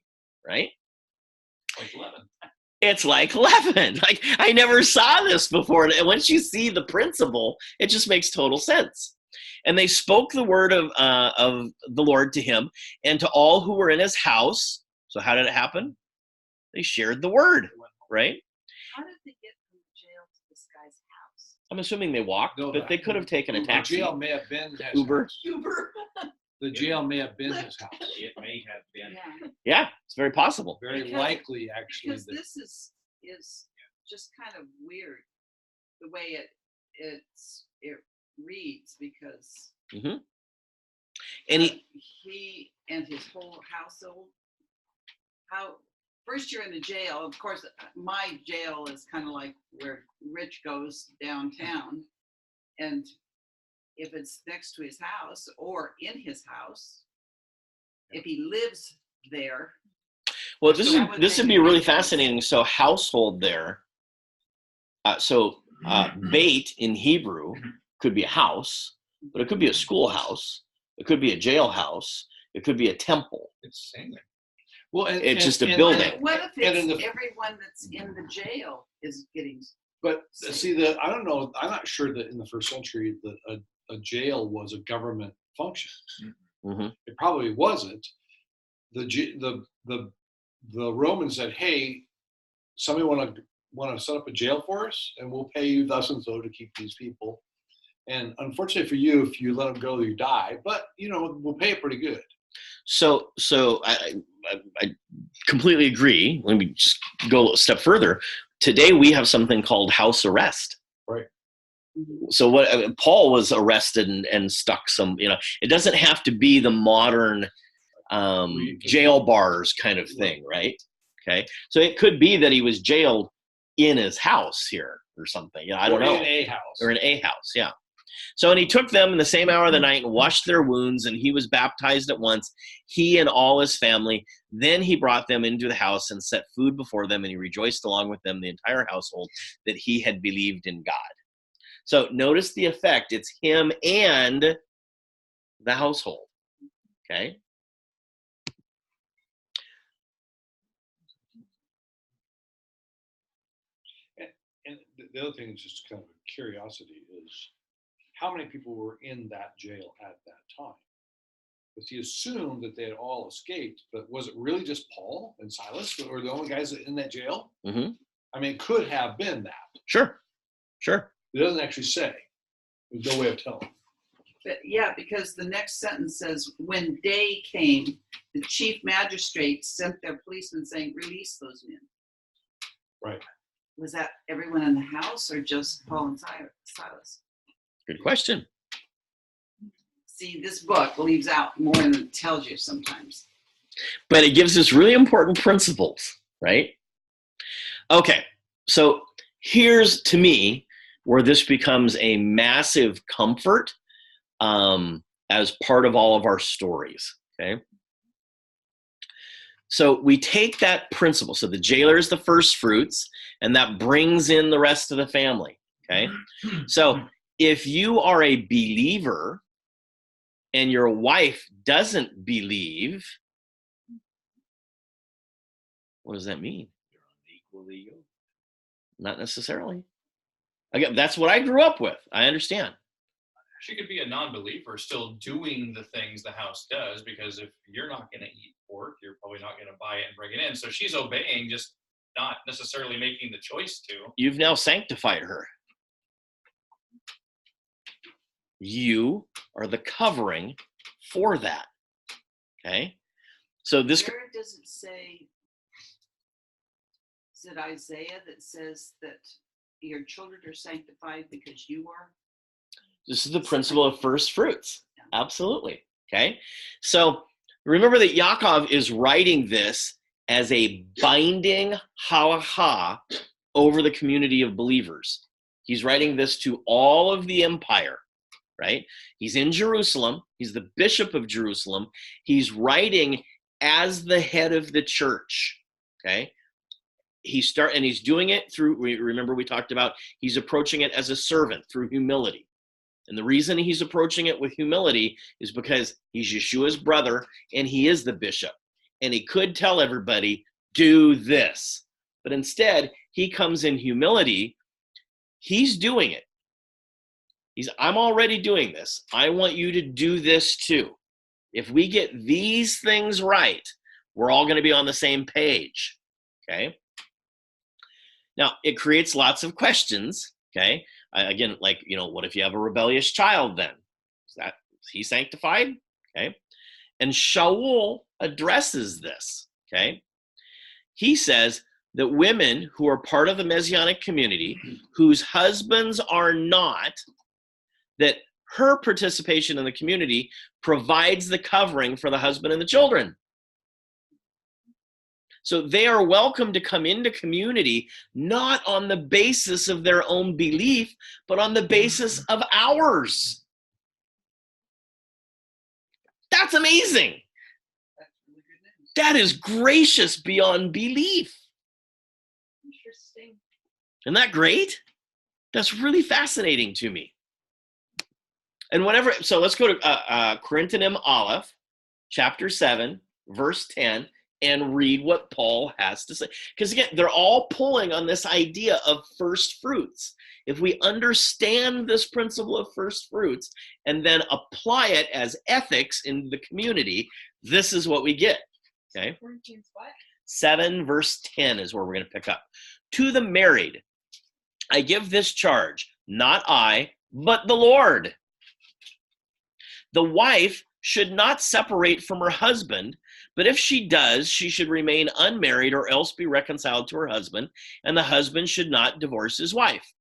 right? Like leaven. It's like leaven. Like I never saw this before. And once you see the principle, it just makes total sense. And they spoke the word of the Lord to him and to all who were in his house. So how did it happen? They shared the word, right? How did they get from the jail to this guy's house? I'm assuming they walked, No, but they could have taken a The taxi. jail may have been his Uber. house. Uber. The jail may have been his house. it may have been. Yeah. Yeah, it's very possible. Very Because- likely, actually. Because That, this is just kind of weird the way it reads, because And he and his whole household, first you're in the jail. Of course, my jail is kind of like where Rich goes downtown, and if it's next to his house or in his house, if he lives there. well, So that would this would make be a really difference. fascinating. So household there. Beit in Hebrew could be a house, but it could be a schoolhouse. It could be a jailhouse. It could be a temple. It's the same thing. well, and, It's just a and- building. What if And it's in the- everyone that's in the jail is getting? But see, I don't know. I'm not sure that in the first century that a jail was a government function. Mm-hmm. It probably wasn't. The Romans said, "Hey, somebody want to set up a jail for us, and we'll pay you thus and so to keep these people." And unfortunately for you, if you let them go, you die. But we'll pay it pretty good. So I completely agree. Let me just go a step further. Today we have something called house arrest. Right. So what Paul was arrested and stuck some, it doesn't have to be the modern jail bars kind of thing, right? Okay. So it could be that he was jailed in his house here or something. I don't know. Or in a house. Or in a house, yeah. So, and he took them in the same hour of the night and washed their wounds, and he was baptized at once, he and all his family. Then he brought them into the house and set food before them, and he rejoiced along with them, the entire household, that he had believed in God. So notice the effect. It's him and the household, okay? And the other thing is just kind of a curiosity is how many people were in that jail at that time? Because he assumed that they had all escaped, but was it really just Paul and Silas that were the only guys in that jail? Mm-hmm. I mean, it could have been that. Sure. It doesn't actually say. There's no way of telling. But yeah, because the next sentence says, when day came, the chief magistrates sent their policemen saying, release those men. Right. Was that everyone in the house or just Paul and Silas? Good question. See, this book leaves out more than it tells you sometimes. But it gives us really important principles, right? Okay, so here's, to me, where this becomes a massive comfort as part of all of our stories, okay? So we take that principle. So the jailer is the first fruits, and that brings in the rest of the family, okay? So if you are a believer and your wife doesn't believe, what does that mean? You're unequally yoked. Not necessarily. Again, that's what I grew up with. I understand. She could be a non-believer still doing the things the house does, because if you're not going to eat pork, you're probably not going to buy it and bring it in. So she's obeying, just not necessarily making the choice to. You've now sanctified her. You are the covering for that. Okay? So this... Where does it say, is it Isaiah that says that your children are sanctified because you are? This is the principle of first fruits. Absolutely. Okay? So remember that Yaakov is writing this as a binding halacha over the community of believers. He's writing this to all of the empire, right? He's in Jerusalem. He's the bishop of Jerusalem. He's writing as the head of the church, okay? He's doing it through, remember we talked about, he's approaching it as a servant through humility. And the reason he's approaching it with humility is because he's Yeshua's brother and he is the bishop. And he could tell everybody, do this. But instead, he comes in humility. He's doing it. I'm already doing this. I want you to do this too. If we get these things right, we're all going to be on the same page. Okay? Now, it creates lots of questions. Okay? Again, like, what if you have a rebellious child then? Is he sanctified? Okay. And Shaul addresses this. Okay. He says that women who are part of the Messianic community, whose husbands are not, that her participation in the community provides the covering for the husband and the children. So they are welcome to come into community, not on the basis of their own belief, but on the basis of ours. That's amazing. That's really good news. That is gracious beyond belief. Interesting. Isn't that great? That's really fascinating to me. And so let's go to Korintheim Aleph, chapter 7, verse 10. And read what Paul has to say. Because again, they're all pulling on this idea of first fruits. If we understand this principle of first fruits and then apply it as ethics in the community, this is what we get. Okay? Corinthians what? 7 verse 10 is where we're going to pick up. To the married, I give this charge, not I, but the Lord. The wife should not separate from her husband, but if she does, she should remain unmarried or else be reconciled to her husband, and the husband should not divorce his wife.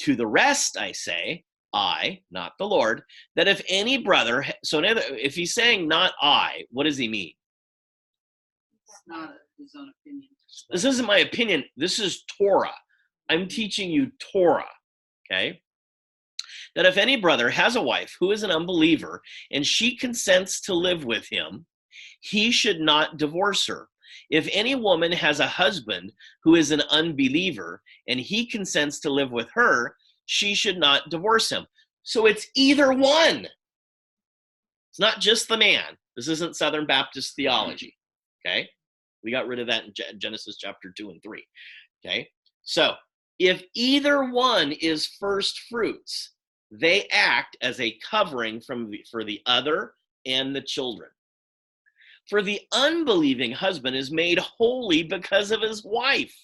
To the rest, I say, I, not the Lord, that if any brother, so if he's saying not I, what does he mean? It's not his own opinion. This isn't my opinion. This is Torah. I'm teaching you Torah, okay? That if any brother has a wife who is an unbeliever and she consents to live with him, he should not divorce her. If any woman has a husband who is an unbeliever and he consents to live with her, she should not divorce him. So it's either one. It's not just the man. This isn't Southern Baptist theology, okay? We got rid of that in Genesis chapter 2 and 3, okay? So if either one is first fruits, they act as a covering for the other and the children. For the unbelieving husband is made holy because of his wife.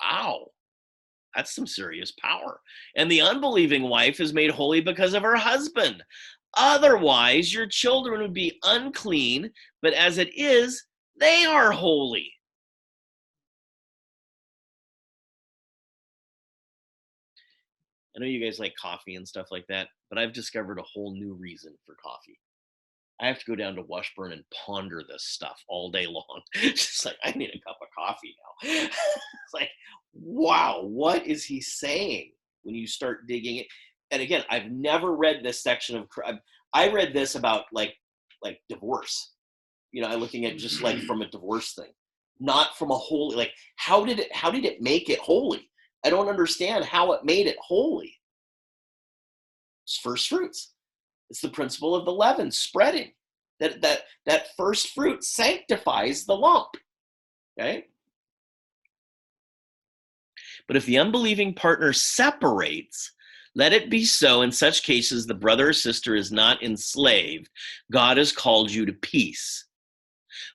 Wow, that's some serious power. And the unbelieving wife is made holy because of her husband. Otherwise, your children would be unclean, but as it is, they are holy. I know you guys like coffee and stuff like that, but I've discovered a whole new reason for coffee. I have to go down to Washburn and ponder this stuff all day long. Just like, I need a cup of coffee now. It's like, wow, what is he saying when you start digging it? And again, I've never read this section of, I read this about like divorce. I'm looking at just like from a divorce thing, not from a holy, like, how did it make it holy? I don't understand how it made it holy. It's first fruits. It's the principle of the leaven spreading. That first fruit sanctifies the lump. Okay? But if the unbelieving partner separates, let it be so. In such cases, the brother or sister is not enslaved. God has called you to peace.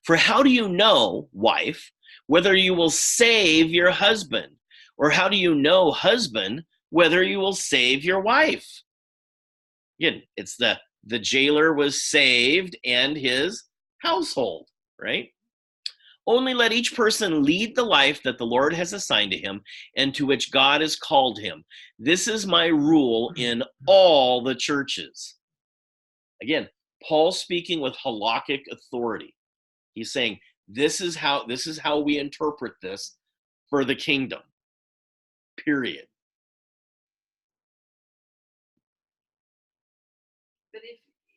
For how do you know, wife, whether you will save your husband? Or how do you know, husband, whether you will save your wife? Again, it's the jailer was saved and his household, right? Only let each person lead the life that the Lord has assigned to him and to which God has called him. This is my rule in all the churches. Again, Paul speaking with halakhic authority. He's saying, this is how we interpret this for the kingdom. Period. But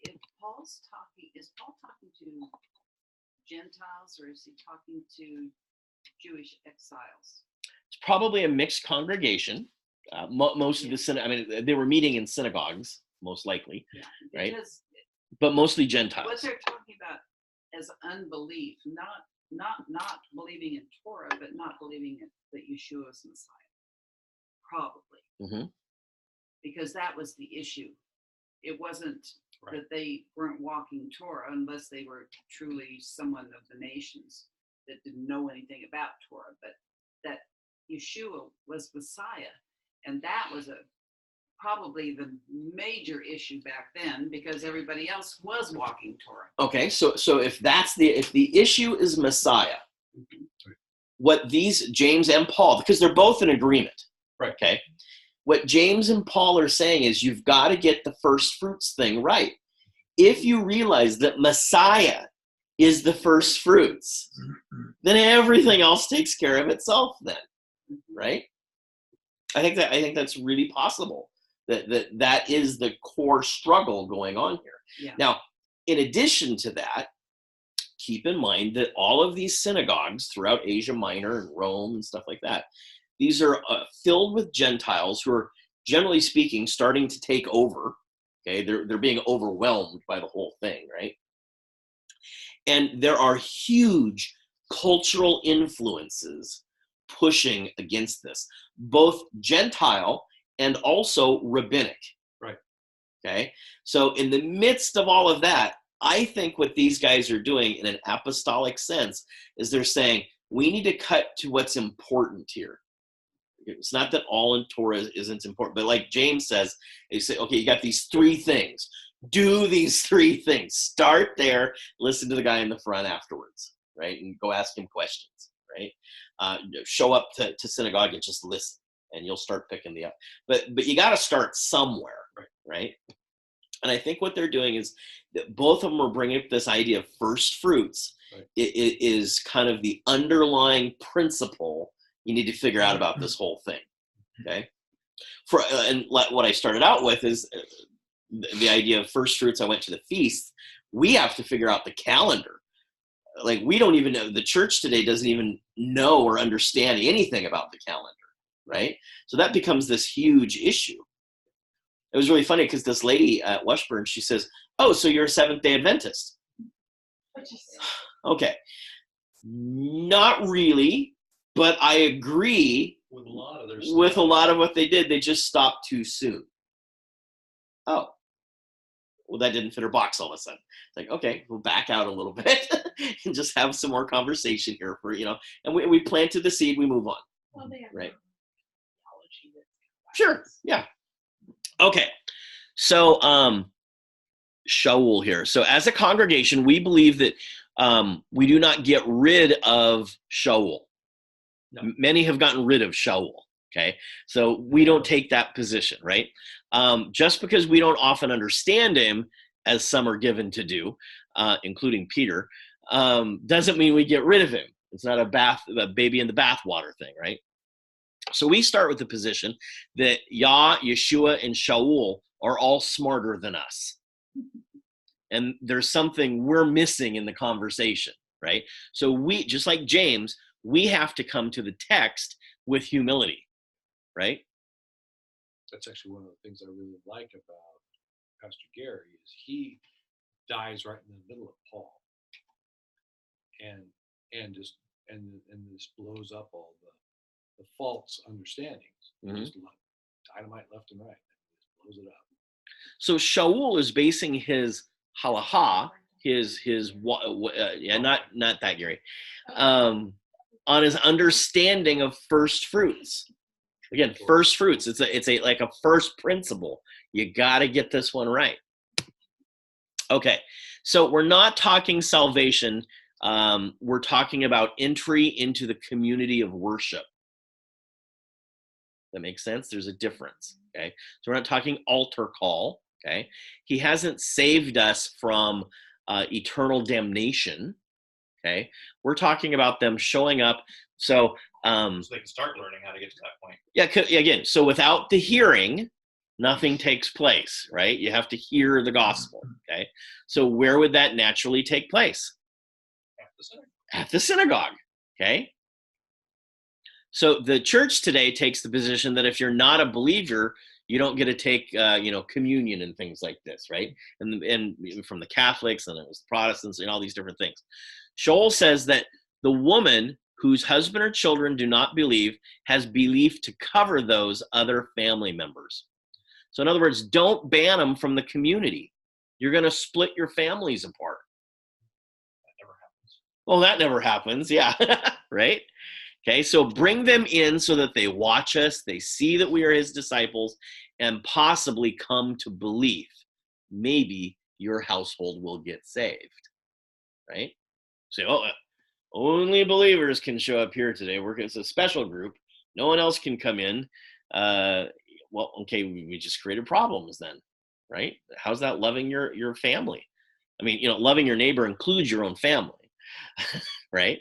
if Paul's talking, is Paul talking to Gentiles or is he talking to Jewish exiles? It's probably a mixed congregation. Most of the they were meeting in synagogues, most likely, right? Because but mostly Gentiles. what they're talking about as unbelief, not believing in Torah, but not believing that Yeshua is Messiah. Probably. Because that was the issue. It wasn't that they weren't walking Torah unless they were truly someone of the nations that didn't know anything about Torah, but that Yeshua was Messiah. And that was probably the major issue back then because everybody else was walking Torah. Okay, so if the issue is Messiah, what these James and Paul, because they're both in agreement. Right. Okay. What James and Paul are saying is you've got to get the first fruits thing right. If you realize that Messiah is the first fruits, then everything else takes care of itself then, right? I think that's really possible. That is the core struggle going on here. Yeah. Now, in addition to that, keep in mind that all of these synagogues throughout Asia Minor and Rome and stuff like that, these are filled with Gentiles who are, generally speaking, starting to take over. Okay, they're being overwhelmed by the whole thing, right? And there are huge cultural influences pushing against this, both Gentile and also rabbinic. Right. Okay, so in the midst of all of that, I think what these guys are doing in an apostolic sense is they're saying, we need to cut to what's important here. It's not that all in Torah isn't important, but like James says, they say, okay, you got these three things. Do these three things. Start there, listen to the guy in the front afterwards, right? And go ask him questions, right? Show up to synagogue and just listen, and you'll start picking the up. But you got to start somewhere, right? And I think what they're doing is that both of them are bringing up this idea of first fruits. Right. It is kind of the underlying principle you need to figure out about this whole thing. Okay. And what I started out with is the idea of first fruits. I went to the feast. We have to figure out the calendar. Like, we don't even know, the church today doesn't even know or understand anything about the calendar, right? So that becomes this huge issue. It was really funny because this lady at Washburn, she says, "Oh, so you're a Seventh-day Adventist?" Okay. Not really, but I agree With a lot of their with a lot of what they did. They just stopped too soon. Oh. Well, that didn't fit her box all of a sudden. It's like, okay, we'll back out a little bit and just have some more conversation here for, and we planted the seed, we move on. Well, they have Right. theology that's Sure. Yeah. Okay. So, Shaul here. So as a congregation, we believe that we do not get rid of Shaul. No. Many have gotten rid of Shaul. Okay. So we don't take that position, right? Just because we don't often understand him, as some are given to do, including Peter, doesn't mean we get rid of him. It's not a baby in the bathwater thing, right? So we start with the position that Yah, Yeshua, and Shaul are all smarter than us. And there's something we're missing in the conversation, right? So we, just like James, we have to come to the text with humility, right? That's actually one of the things I really like about Pastor Gary is he dies right in the middle of Paul, and just blows up all the false understandings. Mhm. Just dynamite left and right, just blows it up. So Shaul is basing his halacha, not that, Gary, on his understanding of first fruits. Again, first fruits. It's like a first principle. You got to get this one right. Okay, so we're not talking salvation. We're talking about entry into the community of worship. That makes sense? There's a difference, okay? So we're not talking altar call, okay? He hasn't saved us from eternal damnation, okay? We're talking about them showing up. So so they can start learning how to get to that point. yeah, again, so without the hearing, nothing takes place, right? You have to hear the gospel, okay? So where would that naturally take place? At the synagogue, okay? So the church today takes the position that if you're not a believer, you don't get to take, communion and things like this, right? And from the Catholics, and it was the Protestants, and all these different things. Shaul says that the woman whose husband or children do not believe has belief to cover those other family members. So in other words, don't ban them from the community. You're going to split your families apart. That never happens. Well, that never happens. Yeah. Right. Okay. So bring them in so that they watch us. They see that we are his disciples and possibly come to belief. Maybe your household will get saved. Right. So, only believers can show up here today. It's a special group. No one else can come in. Well, okay, we just created problems then, right? How's that loving your family? I mean, loving your neighbor includes your own family, right?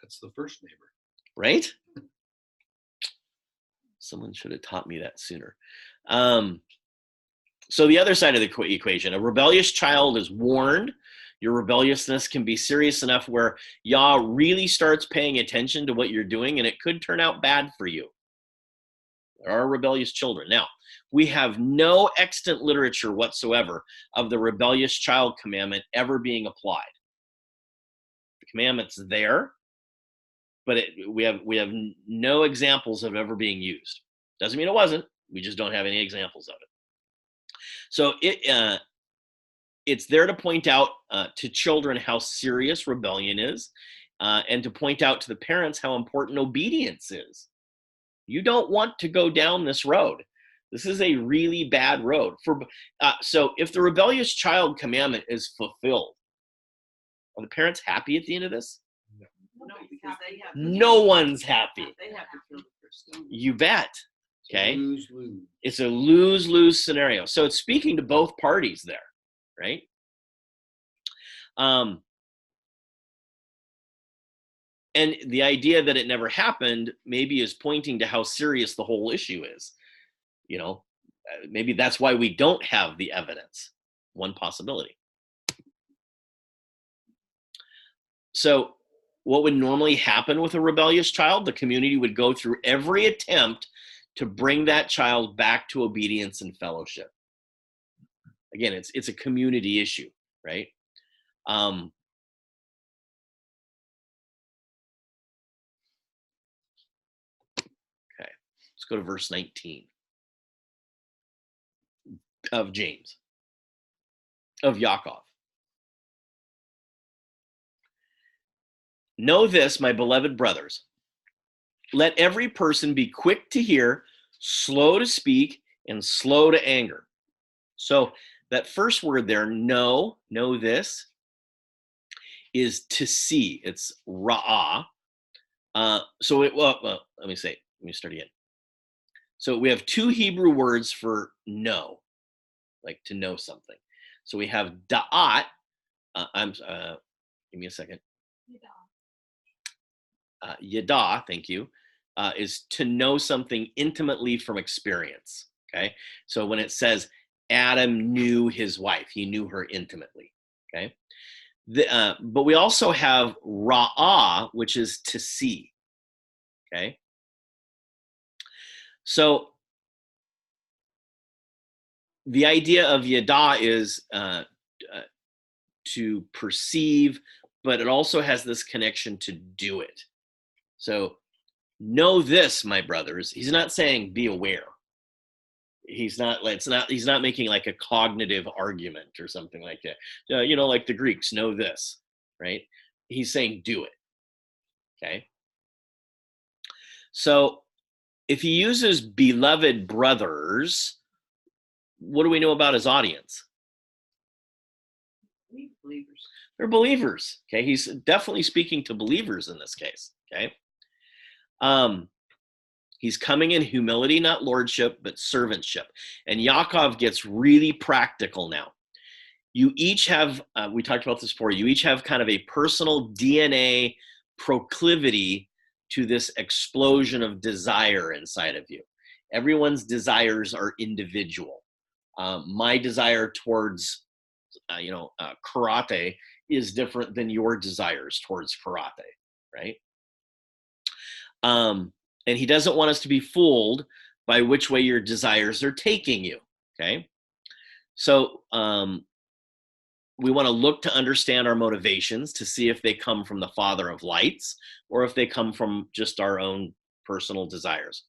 That's the first neighbor. Right? Someone should have taught me that sooner. So the other side of the equation, a rebellious child is warned. Your rebelliousness can be serious enough where Yah really starts paying attention to what you're doing, and it could turn out bad for you. There are rebellious children. Now, we have no extant literature whatsoever of the rebellious child commandment ever being applied. The commandment's there, but we have no examples of ever being used. Doesn't mean it wasn't. We just don't have any examples of it. So it's there to point out to children how serious rebellion is, and to point out to the parents how important obedience is. You don't want to go down this road. This is a really bad road. So if the rebellious child commandment is fulfilled, are the parents happy at the end of this? No. No, because they have. No one's happy. They have to kill the first stone. You bet. Okay. Lose-lose. It's a lose-lose scenario. So it's speaking to both parties there, right? And the idea that it never happened maybe is pointing to how serious the whole issue is. You know, maybe that's why we don't have the evidence. One possibility. So what would normally happen with a rebellious child? The community would go through every attempt to bring that child back to obedience and fellowship. Again, it's a community issue, right? Okay, let's go to verse 19 of James, of Yaakov. Know this, my beloved brothers. Let every person be quick to hear, slow to speak, and slow to anger. So that first word there, know this, is to see. It's ra'ah. Let me start again. So we have two Hebrew words for know, like to know something. So we have da'at. Give me a second. Yada, thank you, is to know something intimately from experience. Okay, so when it says Adam knew his wife, he knew her intimately. Okay, but we also have ra'ah, which is to see. Okay, so the idea of yada is to perceive, but it also has this connection to do it. So know this, my brothers. He's not saying be aware. He's not making like a cognitive argument or something like that. Like the Greeks, know this, right? He's saying do it. Okay. So if he uses beloved brothers, what do we know about his audience? Believers. They're believers. Okay. He's definitely speaking to believers in this case. Okay. He's coming in humility, not lordship, but servantship. And Yaakov gets really practical now. You each have, we talked about this before, you each have kind of a personal DNA proclivity to this explosion of desire inside of you. Everyone's desires are individual. My desire towards, karate is different than your desires towards karate, right? And he doesn't want us to be fooled by which way your desires are taking you, okay? So we want to look to understand our motivations to see if they come from the Father of lights or if they come from just our own personal desires.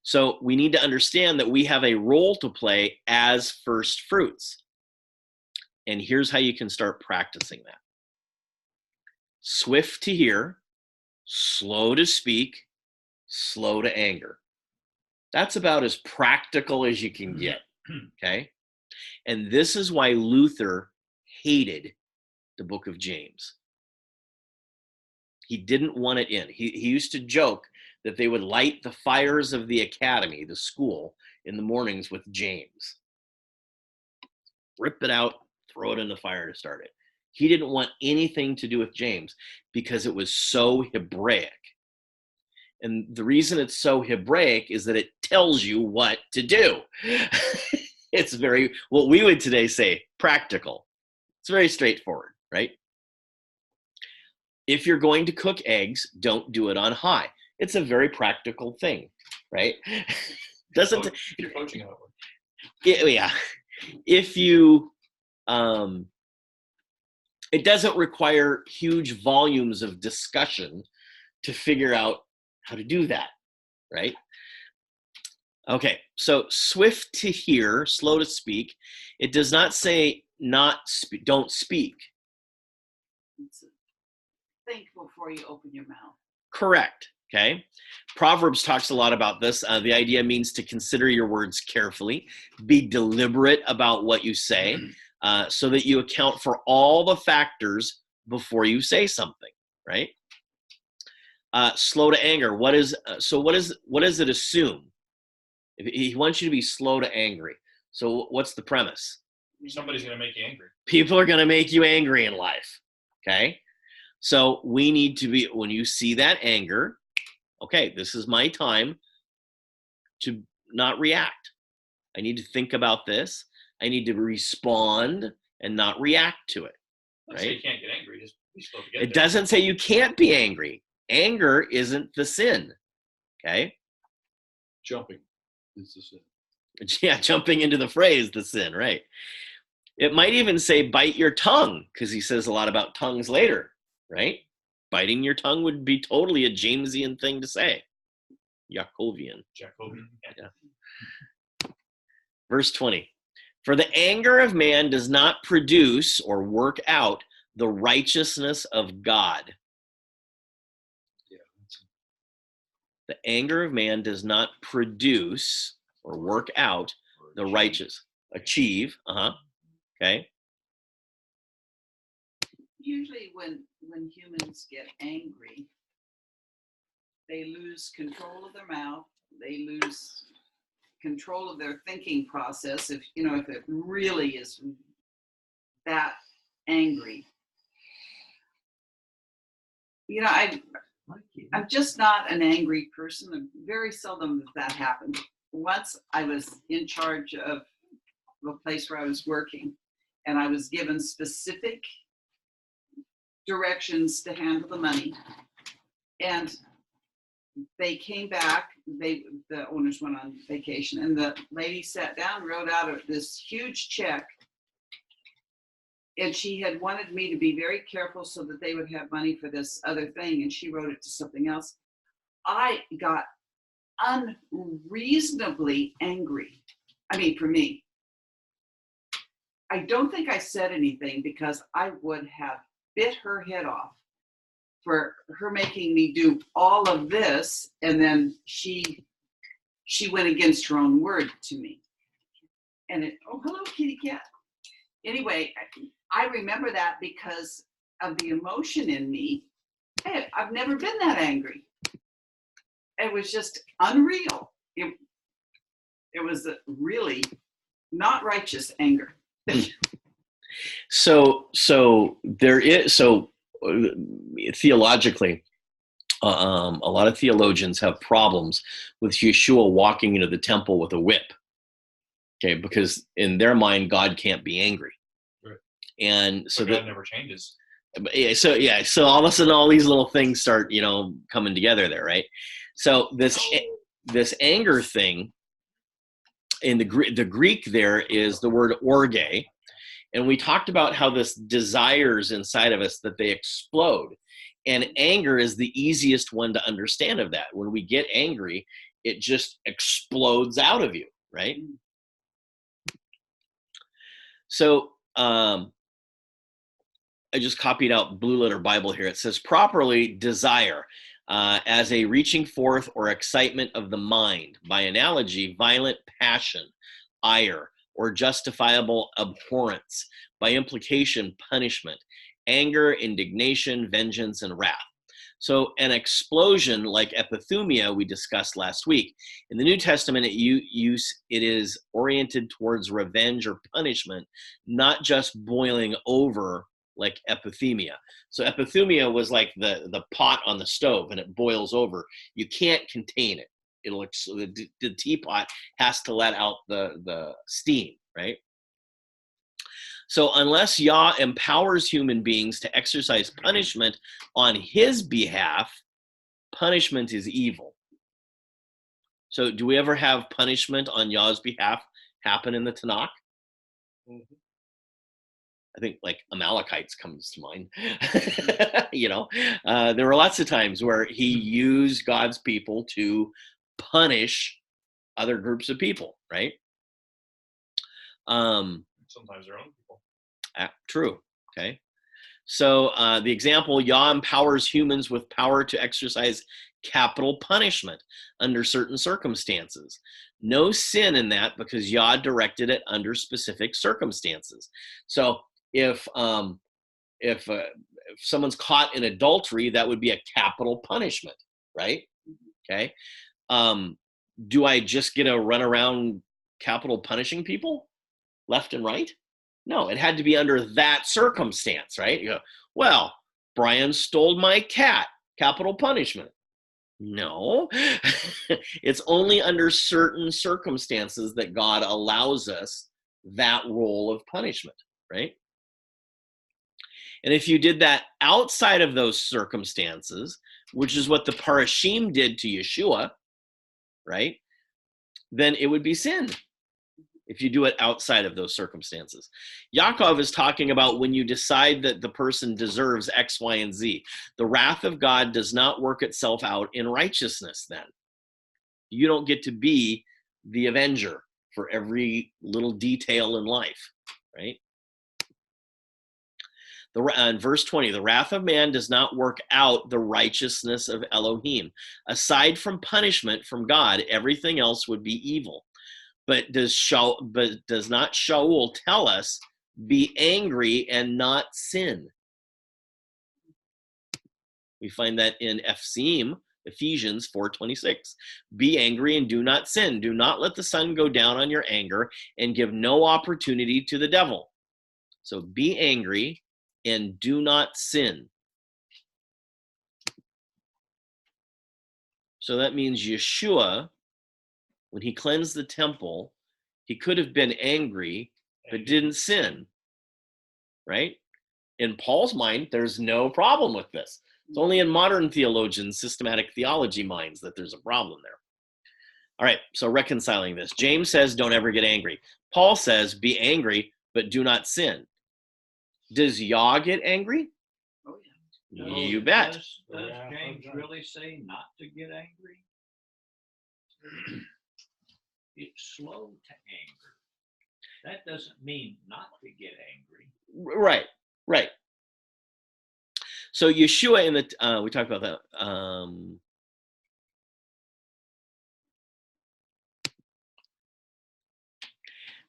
So we need to understand that we have a role to play as first fruits. And here's how you can start practicing that. Swift to hear, slow to speak, slow to anger. That's about as practical as you can get, okay? And this is why Luther hated the book of James. He didn't want it in. He used to joke that they would light the fires of the academy, the school, in the mornings with James. Rip it out, throw it in the fire to start it. He didn't want anything to do with James because it was so Hebraic. And the reason it's so Hebraic is that it tells you what to do. It's very, what we would today say, practical. It's very straightforward, right? If you're going to cook eggs, don't do it on high. It's a very practical thing, right? Doesn't you're coaching how it works. Yeah. If you it doesn't require huge volumes of discussion to figure out how to do that, right? Okay, so swift to hear, slow to speak. It does not say don't speak. Think before you open your mouth. Correct, okay? Proverbs talks a lot about this. The idea means to consider your words carefully, be deliberate about what you say, so that you account for all the factors before you say something, right? Slow to anger. What does it assume? If he wants you to be slow to angry. So what's the premise? Somebody's going to make you angry. People are going to make you angry in life. Okay. So we need to be, when you see that anger, okay, this is my time to not react. I need to think about this. I need to respond and not react to it. Don't say Right? you can't get angry. Just be slow to get It there. doesn't say you can't be angry. Anger isn't the sin. Okay. Jumping is the sin. Yeah, jumping into the phrase, the sin, right? It might even say bite your tongue, because he says a lot about tongues later, right? Biting your tongue would be totally a Jamesian thing to say. Jacobian. Jacobian. Yeah. Verse 20. For the anger of man does not produce or work out the righteousness of God. Yeah. That's The anger of man does not produce or work out the righteous. Achieve. Okay. Usually when humans get angry, they lose control of their mouth, they lose control of their thinking process. If it really is that angry, I'm just not an angry person. Very seldom that happens. Once I was in charge of a place where I was working, and I was given specific directions to handle the money, and they came back. The owners went on vacation, and the lady sat down, wrote out this huge check, and she had wanted me to be very careful so that they would have money for this other thing, and she wrote it to something else. I got unreasonably angry. I mean, for me, I don't think I said anything, because I would have bit her head off for her making me do all of this, and then she went against her own word to me. And oh, hello, kitty cat. Anyway, I remember that because of the emotion in me. Hey, I've never been that angry. It was just unreal. It was a really not righteous anger. So there is, theologically, a lot of theologians have problems with Yeshua walking into the temple with a whip. Okay, because in their mind, God can't be angry. Right. And so But God never changes. So all of a sudden, all these little things start, coming together there, right? So this anger thing in the Greek there is the word orge, and we talked about how this desires inside of us that they explode, and anger is the easiest one to understand of that. When we get angry, it just explodes out of you, right? So I just copied out Blue Letter Bible here. It says properly desire as a reaching forth or excitement of the mind. By analogy, violent passion, ire, or justifiable abhorrence. By implication, punishment, anger, indignation, vengeance, and wrath. So an explosion like epithumia we discussed last week. In the New Testament, it is oriented towards revenge or punishment, not just boiling over like epithumia. So epithumia was like the pot on the stove, and it boils over. You can't contain it. The teapot has to let out the steam, right? So unless Yah empowers human beings to exercise punishment on his behalf, punishment is evil. So do we ever have punishment on Yah's behalf happen in the Tanakh? Mm-hmm. I think like Amalekites comes to mind. There were lots of times where he used God's people to punish other groups of people, right? Sometimes their own people. True. Okay. So the example, Yah empowers humans with power to exercise capital punishment under certain circumstances. No sin in that, because Yah directed it under specific circumstances. So if if someone's caught in adultery, that would be a capital punishment, right? Okay. Do I just get to run around capital punishing people left and right? No, it had to be under that circumstance, right? You go, well, Brian stole my cat, capital punishment. No, it's only under certain circumstances that God allows us that role of punishment, right? And if you did that outside of those circumstances, which is what the Parashim did to Yeshua, right? Then it would be sin if you do it outside of those circumstances. Yaakov is talking about when you decide that the person deserves X, Y, and Z. The wrath of God does not work itself out in righteousness then. You don't get to be the avenger for every little detail in life, right? In verse 20, the wrath of man does not work out the righteousness of Elohim. Aside from punishment from God, everything else would be evil. But does not Shaul tell us, be angry and not sin? We find that in Ephesians 4:26. Be angry and do not sin. Do not let the sun go down on your anger and give no opportunity to the devil. So be angry and do not sin. So that means Yeshua, when he cleansed the temple, he could have been angry, but didn't sin, right? In Paul's mind, there's no problem with this. It's only in modern theologians, systematic theology minds, that there's a problem there. All right, so reconciling this. James says, don't ever get angry. Paul says, be angry, but do not sin. Does Yah get angry? Oh, yeah. You bet. Does James really say not to get angry? It's slow to anger. That doesn't mean not to get angry. Right. So Yeshua in the, we talked about that.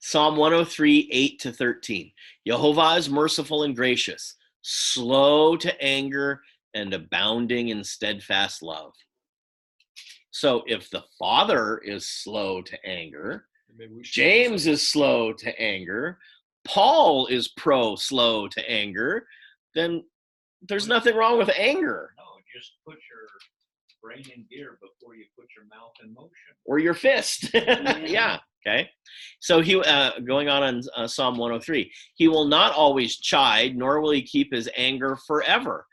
Psalm 103, 8-13. Yehovah is merciful and gracious, slow to anger and abounding in steadfast love. So if the Father is slow to anger, James is slow to anger, Paul is slow to anger, then there's nothing wrong with anger. No, just put your brain in gear before you put your mouth in motion. Or your fist. Yeah. Okay. So he going on Psalm 103. He will not always chide, nor will he keep his anger forever.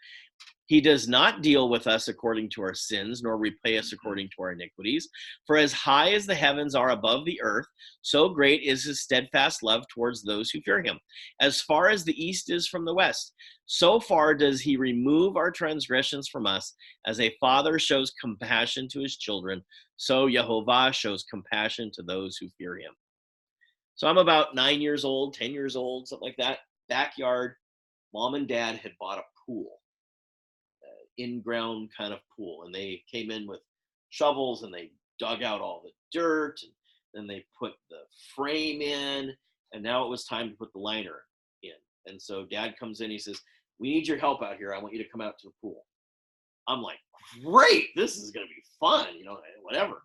He does not deal with us according to our sins, nor repay us according to our iniquities. For as high as the heavens are above the earth, so great is his steadfast love towards those who fear him. As far as the east is from the west, so far does he remove our transgressions from us. As a father shows compassion to his children, so Yehovah shows compassion to those who fear him. So I'm about 9 years old, 10 years old, something like that. Backyard, mom and dad had bought a pool. In-ground kind of pool, and they came in with shovels and they dug out all the dirt, and then they put the frame in, and now it was time to put the liner in. And so dad comes in, he says, we need your help out here. I want you to come out to the pool. I'm like, great, this is going to be fun, whatever.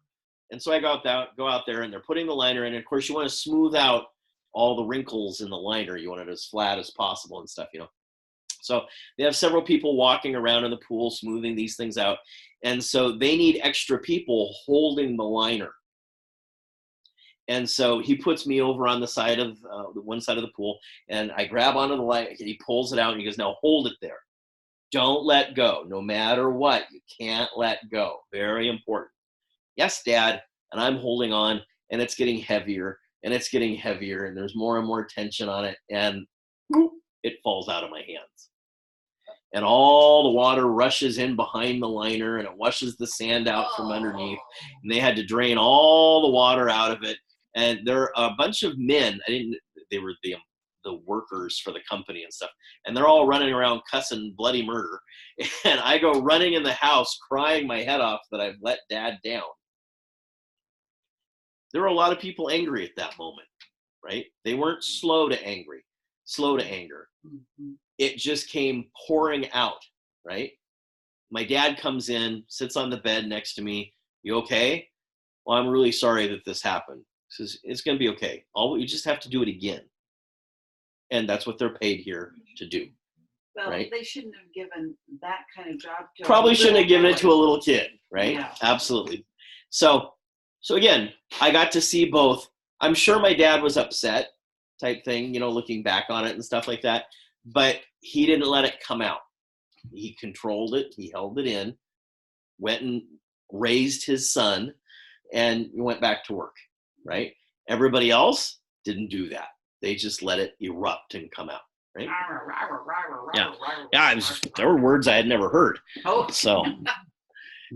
And so I go out there, and they're putting the liner in. And of course, you want to smooth out all the wrinkles in the liner. You want it as flat as possible and stuff, So they have several people walking around in the pool, smoothing these things out. And so they need extra people holding the liner. And so he puts me over on the side of the one side of the pool, and I grab onto the liner. He pulls it out, and he goes, now hold it there. Don't let go. No matter what, you can't let go. Very important. Yes, Dad. And I'm holding on, and it's getting heavier, and it's getting heavier, and there's more and more tension on it, and whoop, it falls out of my hands. And all the water rushes in behind the liner, and it washes the sand out from underneath. And they had to drain all the water out of it. And there are a bunch of men. They were the workers for the company and stuff. And they're all running around cussing bloody murder. And I go running in the house, crying my head off that I've let Dad down. There were a lot of people angry at that moment, right? They weren't slow to anger. Mm-hmm. it just came pouring out, right? My dad comes in, sits on the bed next to me. You okay? Well, I'm really sorry that this happened. He says, it's going to be okay. You just have to do it again. And that's what they're paid here to do. Well, Right. they shouldn't have given that kind of job to. Probably shouldn't have given it to a little kid, right? Yeah. Absolutely. So again, I got to see both. I'm sure my dad was upset type thing, looking back on it and stuff like that, but he didn't let it come out. He controlled it. He held it in, went and raised his son, and went back to work, right? Everybody else didn't do that. They just let it erupt and come out, right? Yeah. Yeah, there were words I had never heard. Oh, So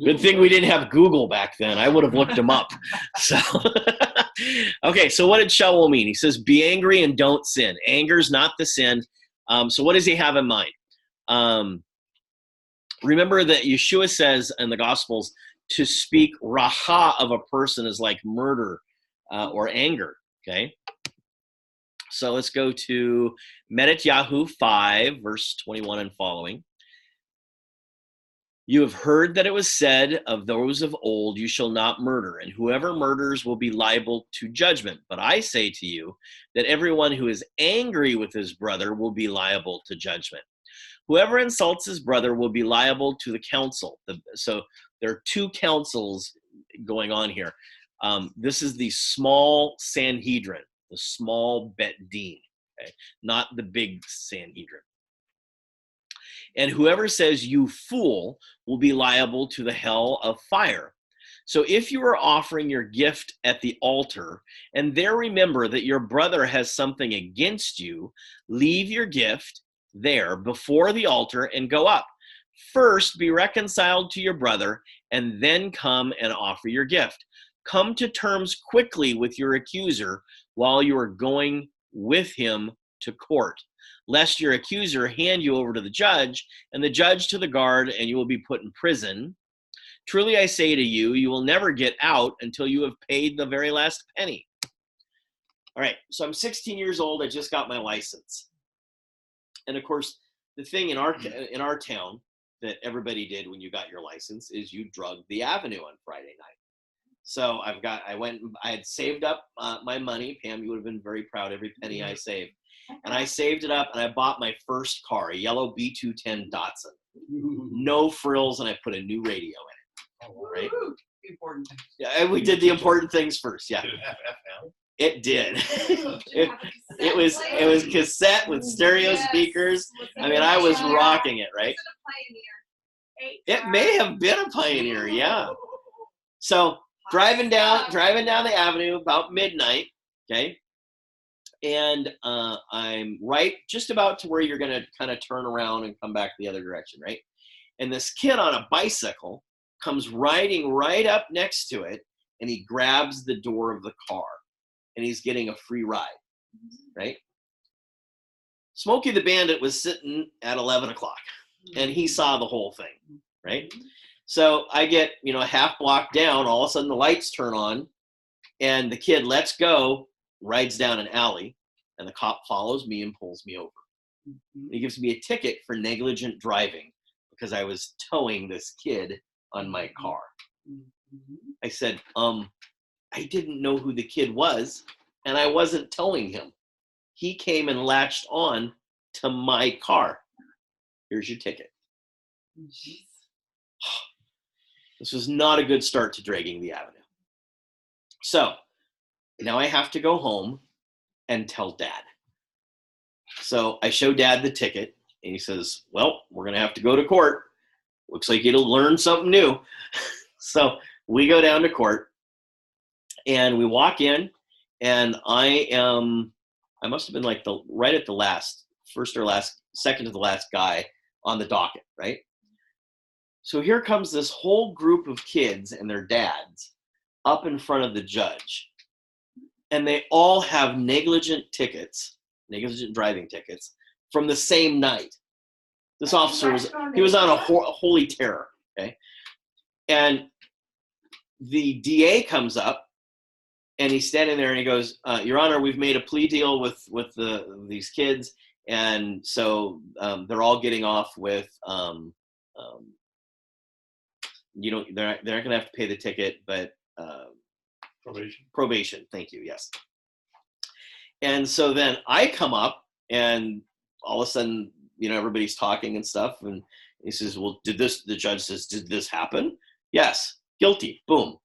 good thing we didn't have Google back then. I would have looked them up. So, okay, so what did Shaul mean? He says, be angry and don't sin. Anger's not the sin. So what does he have in mind? Remember that Yeshua says in the Gospels, to speak raha of a person is like murder or anger, okay? So let's go to Medit 5, verse 21 and following. You have heard that it was said of those of old, you shall not murder, and whoever murders will be liable to judgment. But I say to you that everyone who is angry with his brother will be liable to judgment. Whoever insults his brother will be liable to the council. So there are two councils going on here. This is the small Sanhedrin, the small Bet Din, okay? Not the big Sanhedrin. And whoever says you fool will be liable to the hell of fire. So if you are offering your gift at the altar and there remember that your brother has something against you, leave your gift there before the altar and go up. First, be reconciled to your brother and then come and offer your gift. Come to terms quickly with your accuser while you are going with him to court, lest your accuser hand you over to the judge and the judge to the guard, and you will be put in prison. Truly I say to you, you will never get out until you have paid the very last penny. All right, so I'm 16 years old. I just got my license. And of course, the thing in our town that everybody did when you got your license is you drugged the avenue on Friday night. So I had saved up my money. Pam, you would have been very proud every penny I saved. And I saved it up and I bought my first car, a yellow B210 Datsun. No frills, and I put a new radio in it. Right? Important. Yeah, we did the important things first. Yeah. Did it have FM? It did. it was cassette with stereo speakers. I mean, I was rocking it, right? It may have been a Pioneer, yeah. So driving down the avenue about midnight, okay, and I'm right just about to where you're gonna kind of turn around and come back the other direction, right? And this kid on a bicycle comes riding right up next to it, and he grabs the door of the car, and he's getting a free ride, right? Smokey the Bandit was sitting at 11 o'clock, and he saw the whole thing, right? So I get, a half block down, all of a sudden the lights turn on, and the kid lets go, rides down an alley, and the cop follows me and pulls me over. He gives me a ticket for negligent driving because I was towing this kid on my car. I said, I didn't know who the kid was, and I wasn't towing him. He came and latched on to my car. Here's your ticket. This was not a good start to dragging the avenue. So now I have to go home and tell Dad. So I show Dad the ticket, and he says, well, we're going to have to go to court. Looks like it'll learn something new. So we go down to court, and we walk in, and I must have been like right at the last, second to the last guy on the docket, right? So here comes this whole group of kids and their dads up in front of the judge. And they all have negligent driving tickets from the same night. This officer was on a holy terror, okay? And the DA comes up, and he's standing there, and he goes, Your Honor, we've made a plea deal with these kids, And so they're all getting off with, they're not going to have to pay the ticket, but probation. Thank you. Yes. And so then I come up, and all of a sudden, everybody's talking and stuff. And he says, well, the judge says, did this happen? Yes. Guilty. Boom.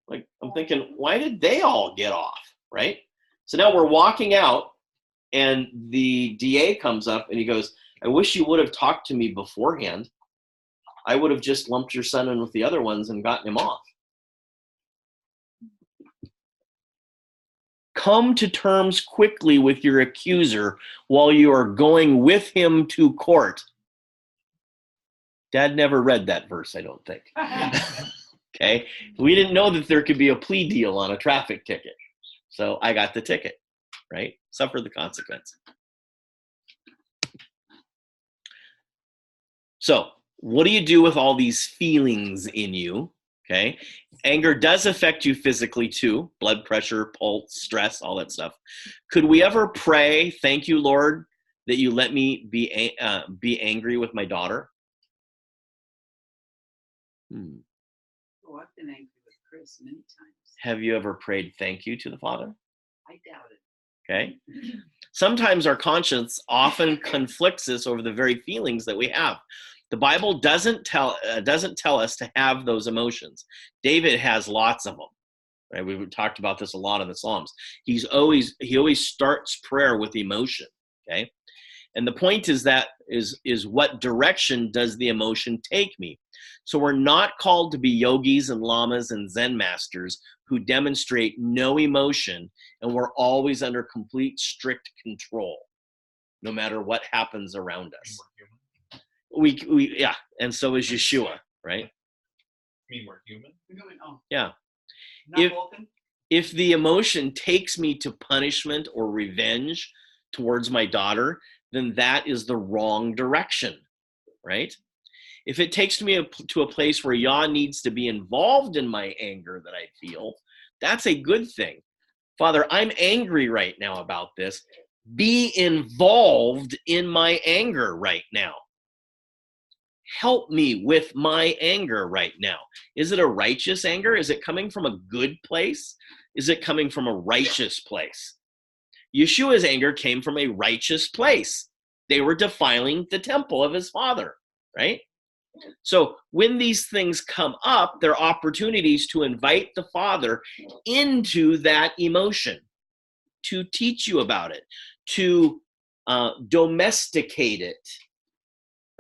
Like, I'm thinking, why did they all get off? Right. So now we're walking out, and the DA comes up and he goes, I wish you would have talked to me beforehand. I would have just lumped your son in with the other ones and gotten him off. Come to terms quickly with your accuser while you are going with him to court. Dad never read that verse, I don't think. Okay. We didn't know that there could be a plea deal on a traffic ticket. So I got the ticket, right? Suffer the consequence. So what do you do with all these feelings in you? Okay. Anger does affect you physically too. Blood pressure, pulse, stress, all that stuff. Could we ever pray, thank you, Lord, that you let me be angry with my daughter? Oh, I've been angry with Chris many times. Have you ever prayed thank you to the Father? I doubt it. Okay. Sometimes our conscience often conflicts us over the very feelings that we have. The Bible doesn't tell us to have those emotions. David has lots of them. Right? We've talked about this a lot in the Psalms. He always starts prayer with emotion. Okay. And the point is what direction does the emotion take me? So we're not called to be yogis and lamas and Zen masters who demonstrate no emotion, and we're always under complete strict control, no matter what happens around us. Yeah, and so is Yeshua, right? You mean we're human? Oh, Yeah. not Vulcan? If the emotion takes me to punishment or revenge towards my daughter, then that is the wrong direction, right? If it takes me to a place where Yah needs to be involved in my anger that I feel, that's a good thing. Father, I'm angry right now about this. Be involved in my anger right now. Help me with my anger right now. Is it a righteous anger? Is it coming from a good place? Is it coming from a righteous place? Yeshua's anger came from a righteous place. They were defiling the temple of his Father, right? So when these things come up, there are opportunities to invite the Father into that emotion, to teach you about it, to domesticate it,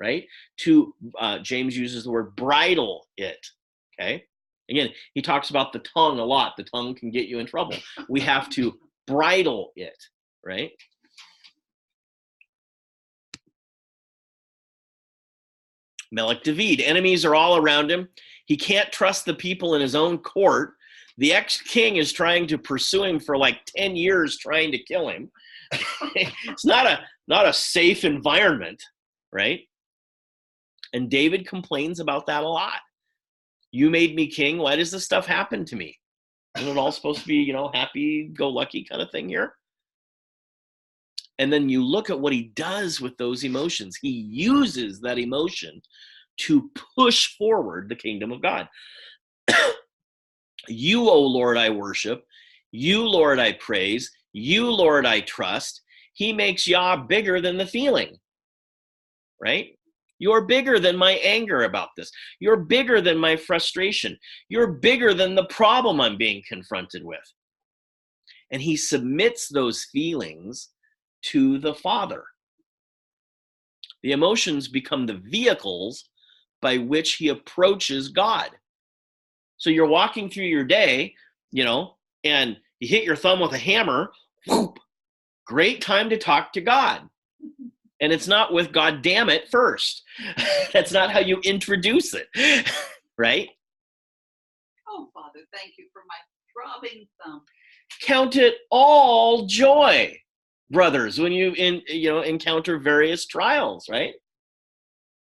right? To, James uses the word bridle it, okay? Again, he talks about the tongue a lot. The tongue can get you in trouble. We have to bridle it, right? Melech David, enemies are all around him. He can't trust the people in his own court. The ex-king is trying to pursue him for like 10 years, trying to kill him. It's not a safe environment, right? And David complains about that a lot. You made me king. Why does this stuff happen to me? Isn't it all supposed to be, happy-go-lucky kind of thing here? And then you look at what he does with those emotions. He uses that emotion to push forward the kingdom of God. You, O Lord, I worship. You, Lord, I praise. You, Lord, I trust. He makes Yah bigger than the feeling, right? You're bigger than my anger about this. You're bigger than my frustration. You're bigger than the problem I'm being confronted with. And he submits those feelings to the Father. The emotions become the vehicles by which he approaches God. So you're walking through your day, and you hit your thumb with a hammer, whoop, great time to talk to God. And it's not with God damn it first. That's not how you introduce it, right? Oh, Father, thank you for my throbbing thumb. Count it all joy, brothers, when you encounter various trials, right?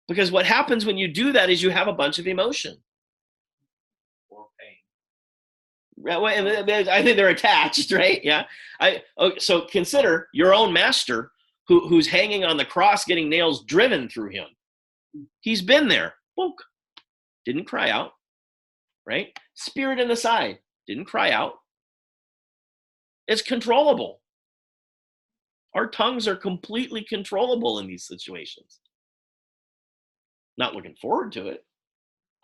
Because what happens when you do that is you have a bunch of emotion. Or pain. I think they're attached, right? Yeah. So consider your own master who's hanging on the cross, getting nails driven through him. He's been there. Book. Didn't cry out, right? Spirit in the side. Didn't cry out. It's controllable. Our tongues are completely controllable in these situations. Not looking forward to it.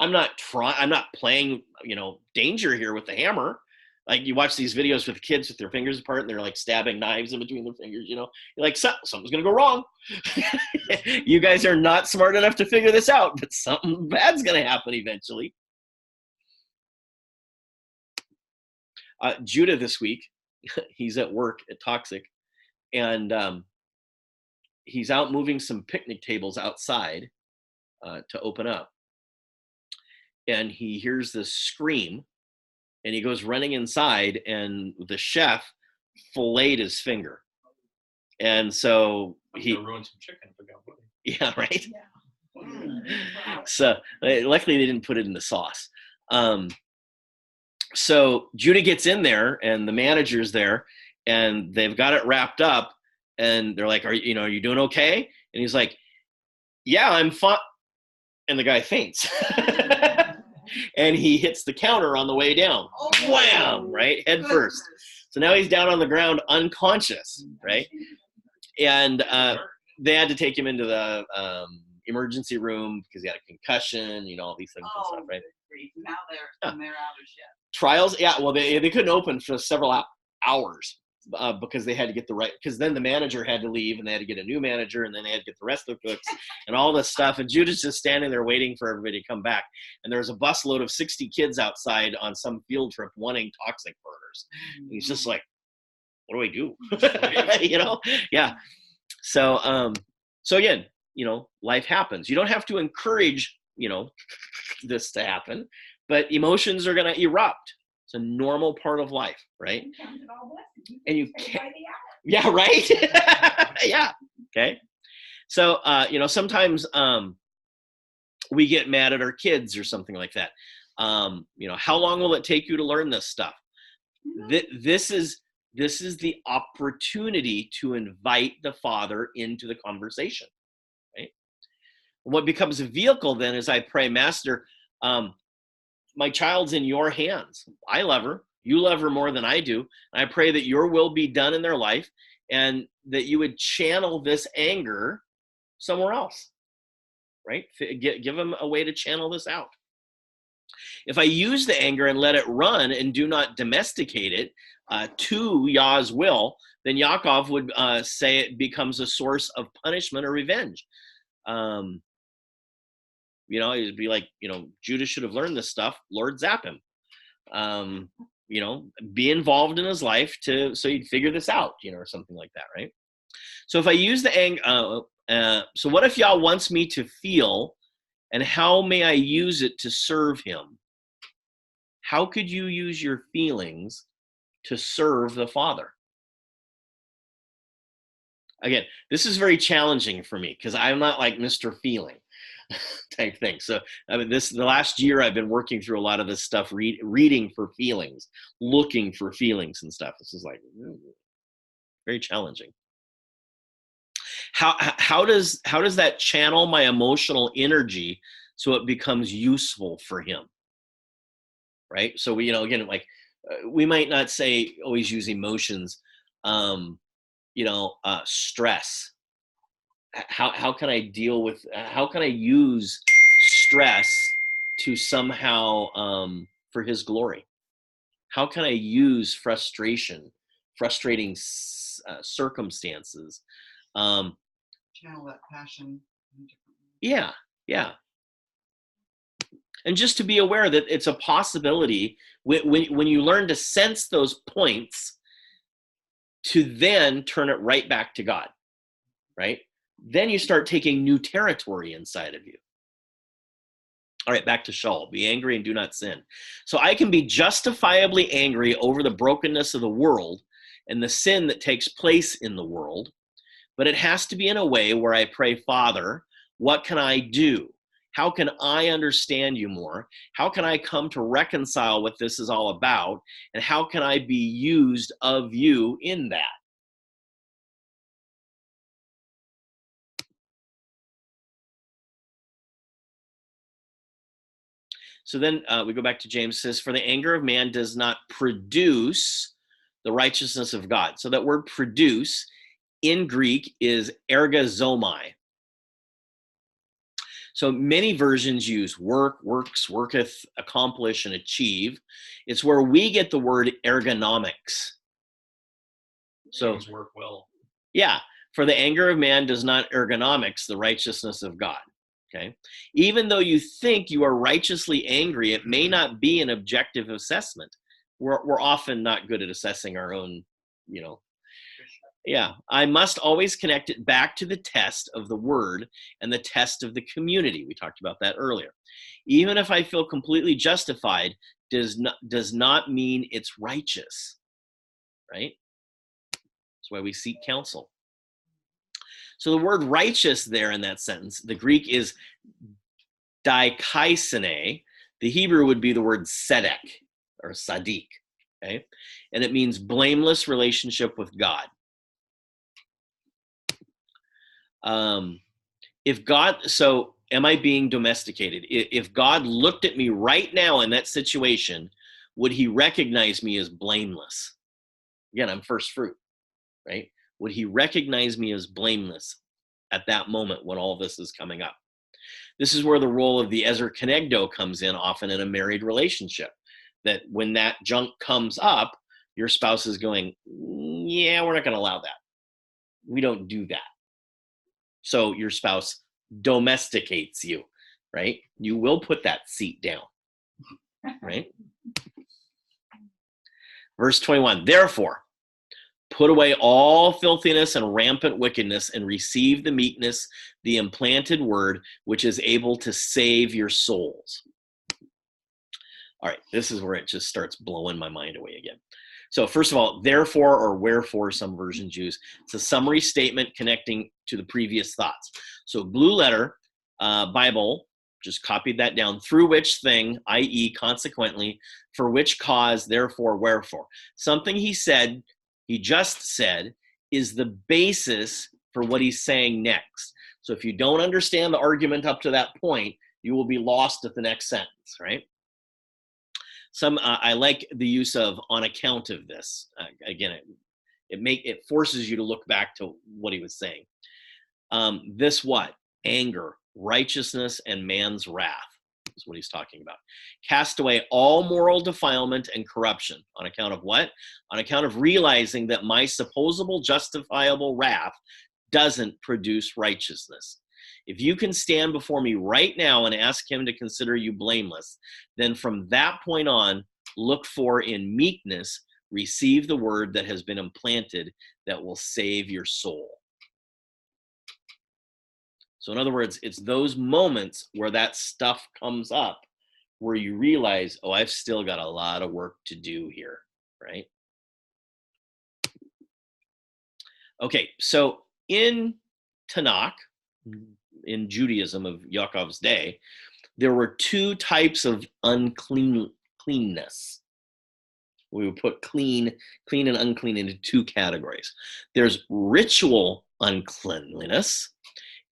I'm not playing, danger here with the hammer. Like you watch these videos with kids with their fingers apart and they're like stabbing knives in between their fingers, You're like, something's going to go wrong. You guys are not smart enough to figure this out, but something bad's going to happen eventually. Judah this week, he's at work at Toxic, and he's out moving some picnic tables outside to open up. And he hears this scream, and he goes running inside, and the chef filleted his finger. And so he ruined some chicken. Yeah, right. Wow. So luckily they didn't put it in the sauce. So Judah gets in there, and the manager's there, and they've got it wrapped up, and they're like, are you doing okay? And he's like, yeah, I'm fine. And the guy faints. And he hits the counter on the way down. Oh, Wham! Right? Head first. So now he's down on the ground unconscious, right? And they had to take him into the emergency room because he had a concussion, all these things and stuff, right? Now they're out of shit. Trials, yeah. Well, they couldn't open for several hours because they had to get because then the manager had to leave, and they had to get a new manager, and then they had to get the rest of the cooks and all this stuff. And Judah's just standing there waiting for everybody to come back. And there was a busload of 60 kids outside on some field trip wanting Toxic burgers. And he's just like, what do I do? Yeah. So again, life happens. You don't have to encourage, this to happen, but emotions are going to erupt. It's a normal part of life, right? And you can't, yeah, right? Yeah. Okay. So, sometimes we get mad at our kids or something like that. How long will it take you to learn this stuff? This is the opportunity to invite the Father into the conversation, right? What becomes a vehicle then is I pray, Master, my child's in your hands. I love her. You love her more than I do. And I pray that your will be done in their life and that you would channel this anger somewhere else, right? Give them a way to channel this out. If I use the anger and let it run and do not domesticate it to Yah's will, then Yaakov would say it becomes a source of punishment or revenge. It'd be like, Judah should have learned this stuff. Lord, zap him. Be involved in his life so he'd figure this out, or something like that, right? So if I use the anger, so what if Yah wants me to feel, and how may I use it to serve him? How could you use your feelings to serve the Father? Again, this is very challenging for me because I'm not like Mr. Feeling type thing. So the last year I've been working through a lot of this stuff, reading for feelings, looking for feelings and stuff. This is like very challenging. How does that channel my emotional energy so it becomes useful for him? Right. So we, again, like we might not say always use emotions, stress. How can I deal with, how can I use stress to somehow, for his glory? How can I use frustrating circumstances? Channel that passion. Yeah. And just to be aware that it's a possibility when you learn to sense those points to then turn it right back to God, right? Then you start taking new territory inside of you. All right, back to Shaul. Be angry and do not sin. So I can be justifiably angry over the brokenness of the world and the sin that takes place in the world, but it has to be in a way where I pray, Father, what can I do? How can I understand you more? How can I come to reconcile what this is all about? And how can I be used of you in that? So then we go back to James. Says, for the anger of man does not produce the righteousness of God. So that word produce in Greek is ergazomai. So many versions use work, works, worketh, accomplish, and achieve. It's where we get the word ergonomics. So Things work well. yeah, for the anger of man does not ergonomics the righteousness of God. Okay, even though you think you are righteously angry, it may not be an objective assessment. We're often not good at assessing our own, Yeah, I must always connect it back to the test of the word and the test of the community. We talked about that earlier. Even if I feel completely justified, does not mean it's righteous, right? That's why we seek counsel. So the word righteous there in that sentence, the Greek is dikaisene. The Hebrew would be the word tzedek or sadiq, okay? And it means blameless relationship with God. So am I being domesticated? If God looked at me right now in that situation, would he recognize me as blameless? Again, I'm first fruit, right? Would he recognize me as blameless at that moment when all this is coming up? This is where the role of the Ezer Kenegdo comes in often in a married relationship, that when that junk comes up, your spouse is going, yeah, we're not going to allow that. We don't do that. So your spouse domesticates you, right? You will put that seat down, right? Verse 21, therefore, put away all filthiness and rampant wickedness and receive the meekness, the implanted word, which is able to save your souls. All right, this is where it just starts blowing my mind away again. So first of all, therefore or wherefore, some versions use. It's a summary statement connecting to the previous thoughts. So blue letter, Bible, just copied that down. Through which thing, i.e. consequently, for which cause, therefore, wherefore. Something he just said, is the basis for what he's saying next. So if you don't understand the argument up to that point, you will be lost at the next sentence, right? I like the use of on account of this. Again, it forces you to look back to what he was saying. This what? Anger, righteousness, and man's wrath is what he's talking about. Cast away all moral defilement and corruption. On account of what? On account of realizing that my supposable justifiable wrath doesn't produce righteousness. If you can stand before me right now and ask him to consider you blameless, then from that point on, look for in meekness, receive the word that has been implanted that will save your soul. So in other words, it's those moments where that stuff comes up where you realize, oh, I've still got a lot of work to do here, right? Okay, so in Tanakh, in Judaism of Yaakov's day, there were two types of uncleanness. We would put clean and unclean into two categories. There's ritual uncleanliness,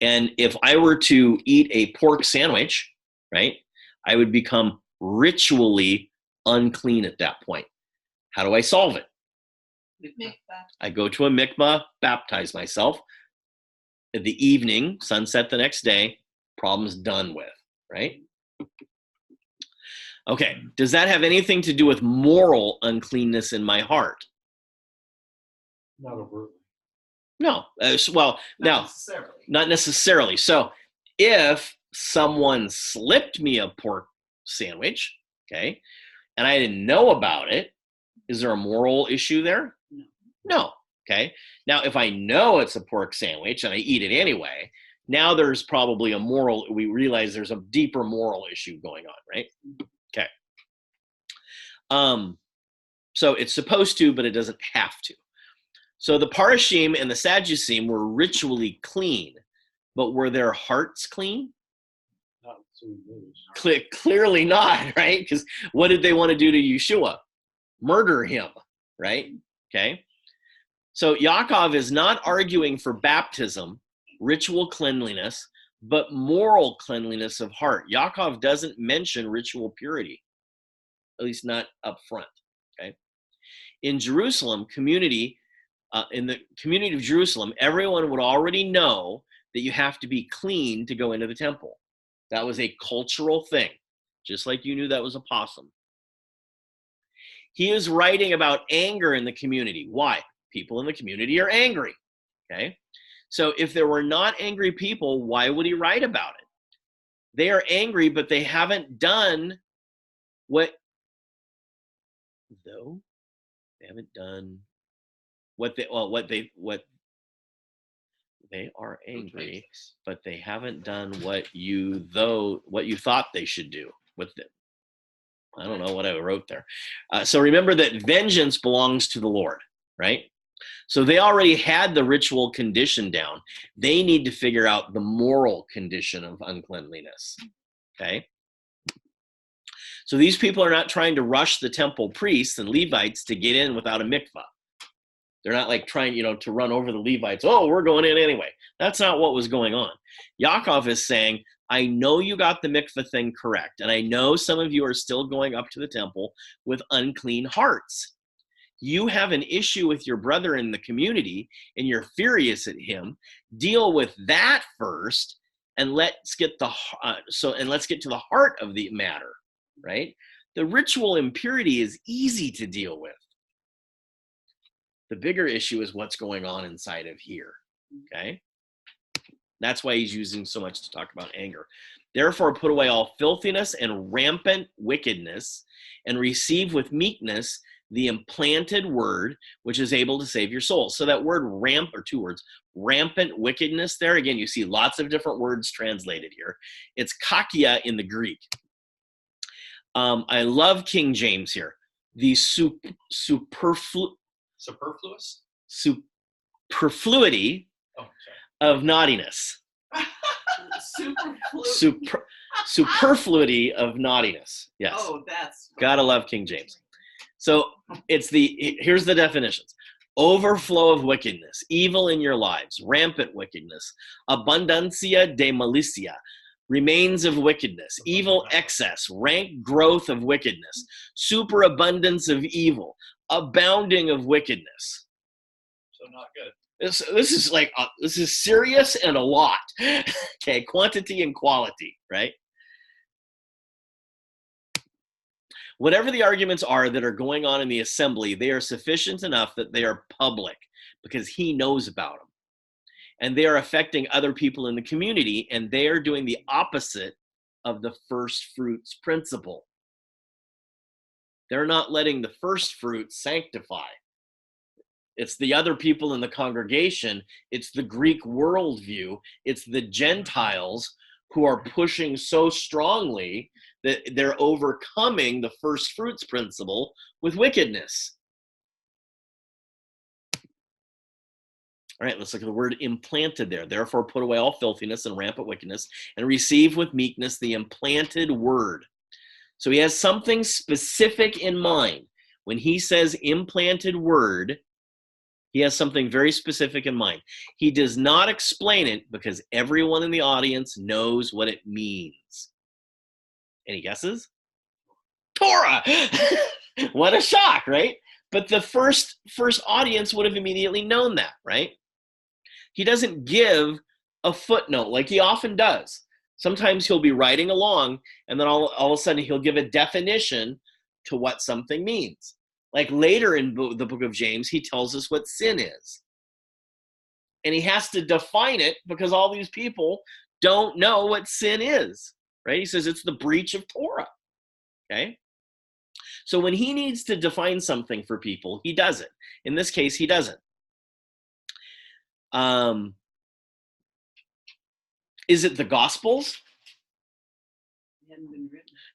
and if I were to eat a pork sandwich, right, I would become ritually unclean at that point. How do I solve it? I go to a mikvah, baptize myself. At the evening, sunset the next day, problem's done with, right? Okay, does that have anything to do with moral uncleanness in my heart? Not overtly. No. Not necessarily. So if someone slipped me a pork sandwich, okay, and I didn't know about it, is there a moral issue there? No. Okay. Now, if I know it's a pork sandwich and I eat it anyway, now there's probably we realize there's a deeper moral issue going on, right? Okay. So it's supposed to, but it doesn't have to. So the Parashim and the Sadducees were ritually clean, but were their hearts clean? Not so we lose. Clearly not, right? Because what did they want to do to Yeshua? Murder him, right? Okay. So Yaakov is not arguing for baptism, ritual cleanliness, but moral cleanliness of heart. Yaakov doesn't mention ritual purity, at least not up front. Okay. In Jerusalem, in the community of Jerusalem, everyone would already know that you have to be clean to go into the temple. That was a cultural thing, just like you knew that was a possum. He is writing about anger in the community. Why? People in the community are angry. Okay. So if there were not angry people, why would he write about it? They are angry, but they haven't done what they are angry, but they haven't done what you thought they should do with it. I don't know what I wrote there. So remember that vengeance belongs to the Lord, right? So they already had the ritual condition down. They need to figure out the moral condition of uncleanliness, okay? So these people are not trying to rush the temple priests and Levites to get in without a mikvah. They're not like trying, to run over the Levites. Oh, we're going in anyway. That's not what was going on. Yaakov is saying, I know you got the mikvah thing correct, and I know some of you are still going up to the temple with unclean hearts. You have an issue with your brother in the community, and you're furious at him. Deal with that first, and let's get to the heart of the matter, right? The ritual impurity is easy to deal with. The bigger issue is what's going on inside of here, okay? That's why he's using so much to talk about anger. Therefore, put away all filthiness and rampant wickedness, and receive with meekness the implanted word, which is able to save your soul. So that word two words, rampant wickedness there, again, you see lots of different words translated here. It's kakia in the Greek. I love King James here. The superfluity of naughtiness. Superfluity of naughtiness. Yes. Oh, that's gotta love King James. So here's the definitions: overflow of wickedness, evil in your lives, rampant wickedness, abundancia de malicia, remains of wickedness, evil excess, rank growth of wickedness, superabundance of evil, abounding of wickedness. So not good. This is serious and a lot. Okay, quantity and quality, right? Whatever the arguments are that are going on in the assembly, they are sufficient enough that they are public because he knows about them. And they are affecting other people in the community, and they are doing the opposite of the first fruits principle. They're not letting the first fruits sanctify. It's the other people in the congregation. It's the Greek worldview. It's the Gentiles who are pushing so strongly that they're overcoming the first fruits principle with wickedness. All right, let's look at the word implanted there. Therefore, put away all filthiness and rampant wickedness, and receive with meekness the implanted word. So he has something specific in mind. When he says implanted word, he has something very specific in mind. He does not explain it because everyone in the audience knows what it means. Any guesses? Torah! What a shock, right? But the first audience would have immediately known that, right? He doesn't give a footnote like he often does. Sometimes he'll be writing along, and then all of a sudden he'll give a definition to what something means. Like later in the book of James, he tells us what sin is. And he has to define it because all these people don't know what sin is, right? He says it's the breach of Torah, okay? So when he needs to define something for people, he does it. In this case, he doesn't. Is it the Gospels?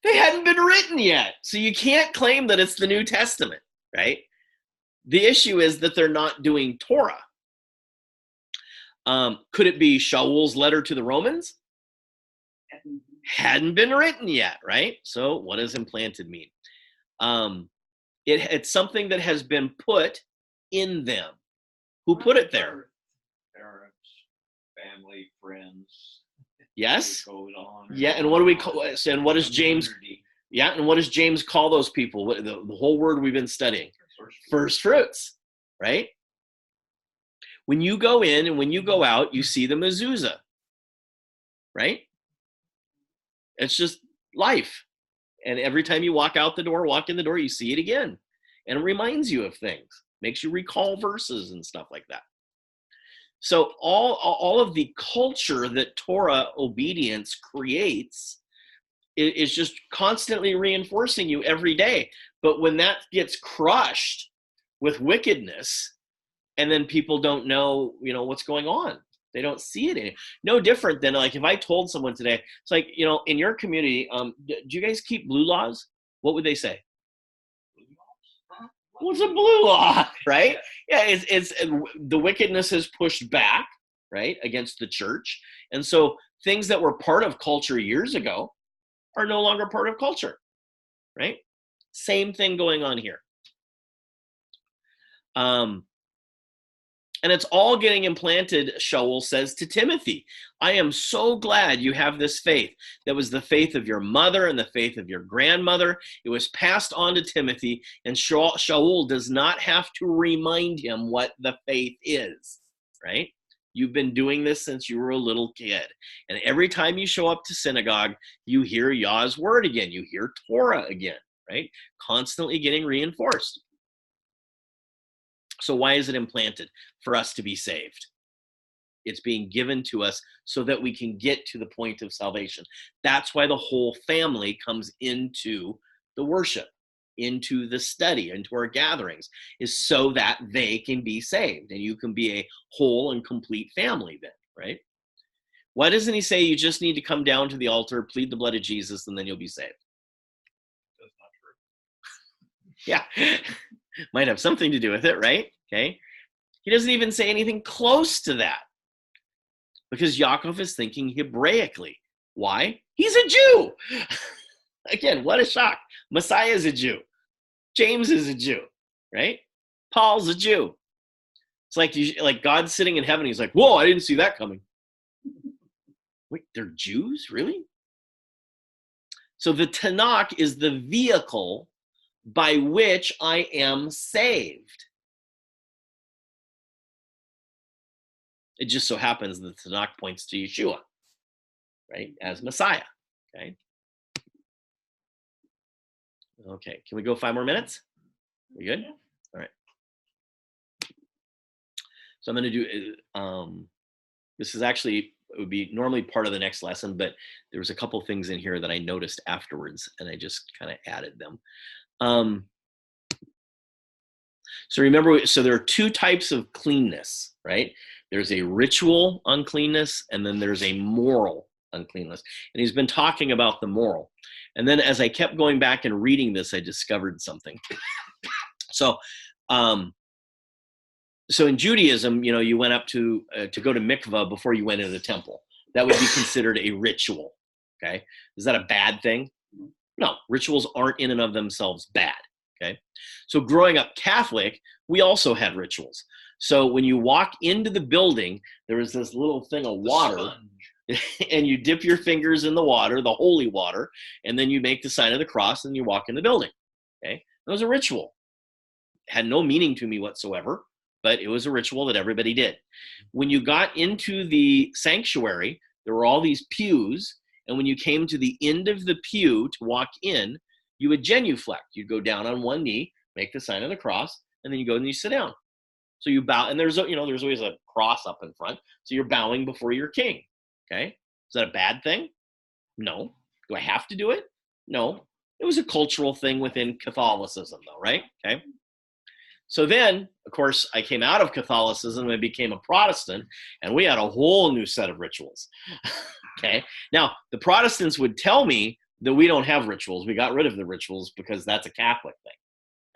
They hadn't been written yet. So you can't claim that it's the New Testament, right? The issue is that they're not doing Torah. Could it be Shaul's letter to the Romans? hadn't been written yet, right? So what does implanted mean? It's something that has been put in them. Who put it there? Parents, family, friends. Yes. It goes on. Yeah, and what do we call? And what does James? Community. Yeah, and what does James call those people? The whole word we've been studying. First fruits, right? When you go in and when you go out, you see the mezuzah, right? It's just life. And every time you walk out the door, walk in the door, you see it again. And it reminds you of things, makes you recall verses and stuff like that. So all of the culture that Torah obedience creates is just constantly reinforcing you every day. But when that gets crushed with wickedness, and then people don't know, what's going on. They don't see it anymore. No different than like if I told someone today, it's like, in your community, do you guys keep blue laws? What would they say? What's a blue law, right? Yeah, it's the wickedness has pushed back, right, against the church. And so things that were part of culture years ago are no longer part of culture, right? Same thing going on here. And it's all getting implanted, Shaul says to Timothy. I am so glad you have this faith. That was the faith of your mother and the faith of your grandmother. It was passed on to Timothy, and Shaul does not have to remind him what the faith is, right? You've been doing this since you were a little kid. And every time you show up to synagogue, you hear Yah's word again. You hear Torah again, right? Constantly getting reinforced. So why is it implanted? For us to be saved. It's being given to us so that we can get to the point of salvation. That's why the whole family comes into the worship, into the study, into our gatherings, is so that they can be saved. And you can be a whole and complete family then, right? Why doesn't he say you just need to come down to the altar, plead the blood of Jesus, and then you'll be saved? That's not true. Yeah. Might have something to do with it, right? Okay. He doesn't even say anything close to that because Yaakov is thinking Hebraically. Why? He's a Jew. Again, what a shock. Messiah is a Jew. James is a Jew, right? Paul's a Jew. It's like God's sitting in heaven. He's like, whoa, I didn't see that coming. Wait, they're Jews? Really? So the Tanakh is the vehicle by which I am saved. It just so happens that the Tanakh points to Yeshua, right, as Messiah, okay? Okay, can we go 5 more minutes? We good? All right. So I'm going to do, this is actually, it would be normally part of the next lesson, but there was a couple things in here that I noticed afterwards, and I just kind of added them. So remember, so there are 2 types of cleanness, right? There's a ritual uncleanness, and then there's a moral uncleanness. And he's been talking about the moral. And then as I kept going back and reading this, I discovered something. So, so in Judaism, you went up to go to mikvah before you went into the temple. That would be considered a ritual. Okay, is that a bad thing? No, rituals aren't in and of themselves bad. Okay, so growing up Catholic, we also had rituals. So when you walk into the building, there was this little thing of water, and you dip your fingers in the water, the holy water, and then you make the sign of the cross, and you walk in the building. Okay, it was a ritual. It had no meaning to me whatsoever, but it was a ritual that everybody did. When you got into the sanctuary, there were all these pews, and when you came to the end of the pew to walk in, you would genuflect. You'd go down on one knee, make the sign of the cross, and then you go and you sit down. So you bow, and there's always a cross up in front. So you're bowing before your king. Okay, is that a bad thing? No. Do I have to do it? No. It was a cultural thing within Catholicism, though, right? Okay. So then, of course, I came out of Catholicism and became a Protestant, and we had a whole new set of rituals. Okay. Now, the Protestants would tell me that we don't have rituals. We got rid of the rituals because that's a Catholic thing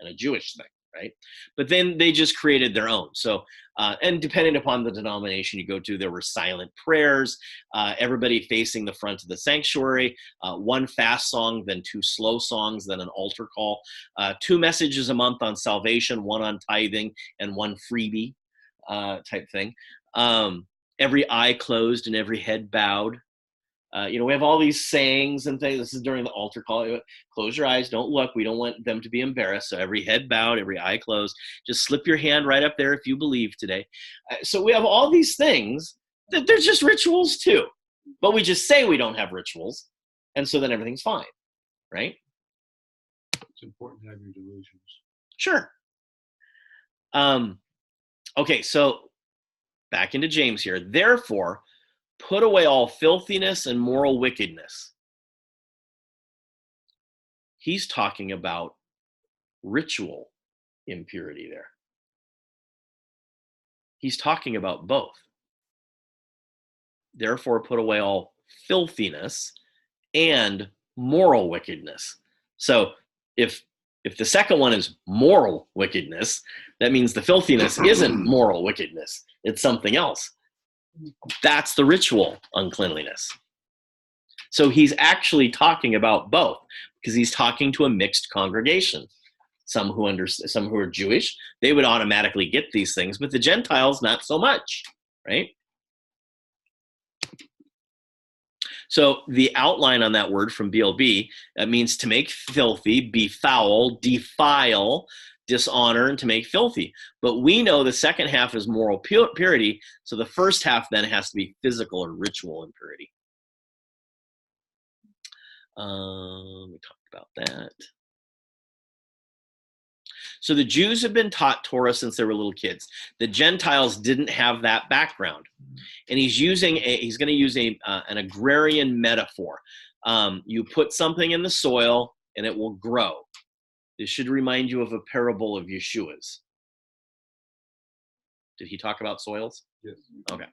and a Jewish thing, right? But then they just created their own. So, and depending upon the denomination you go to, there were silent prayers, everybody facing the front of the sanctuary, one fast song, then 2 slow songs, then an altar call, 2 messages a month on salvation, 1 on tithing, and 1 freebie type thing. Every eye closed and every head bowed. We have all these sayings and things. This is during the altar call. Close your eyes, don't look. We don't want them to be embarrassed. So every head bowed, every eye closed. Just slip your hand right up there if you believe today. So we have all these things that they're just rituals too. But we just say we don't have rituals. And so then everything's fine, right? It's important to have your delusions. Sure. Okay, so back into James here. Therefore, put away all filthiness and moral wickedness. He's talking about ritual impurity there. He's talking about both. Therefore, put away all filthiness and moral wickedness. So if the second one is moral wickedness, that means the filthiness isn't moral wickedness. It's something else. That's the ritual uncleanliness. So he's actually talking about both because he's talking to a mixed congregation. Some who are Jewish, they would automatically get these things, but the Gentiles, not so much, right? So the outline on that word from BLB, that means to make filthy, befoul, defile, dishonor, and to make filthy. But we know the second half is moral purity, so the first half then has to be physical or ritual impurity. We talked about that. So the Jews have been taught Torah since they were little kids. The Gentiles didn't have that background. And he's going to use an agrarian metaphor. You put something in the soil and it will grow. This should remind you of a parable of Yeshua's. Did he talk about soils? Yes. Okay.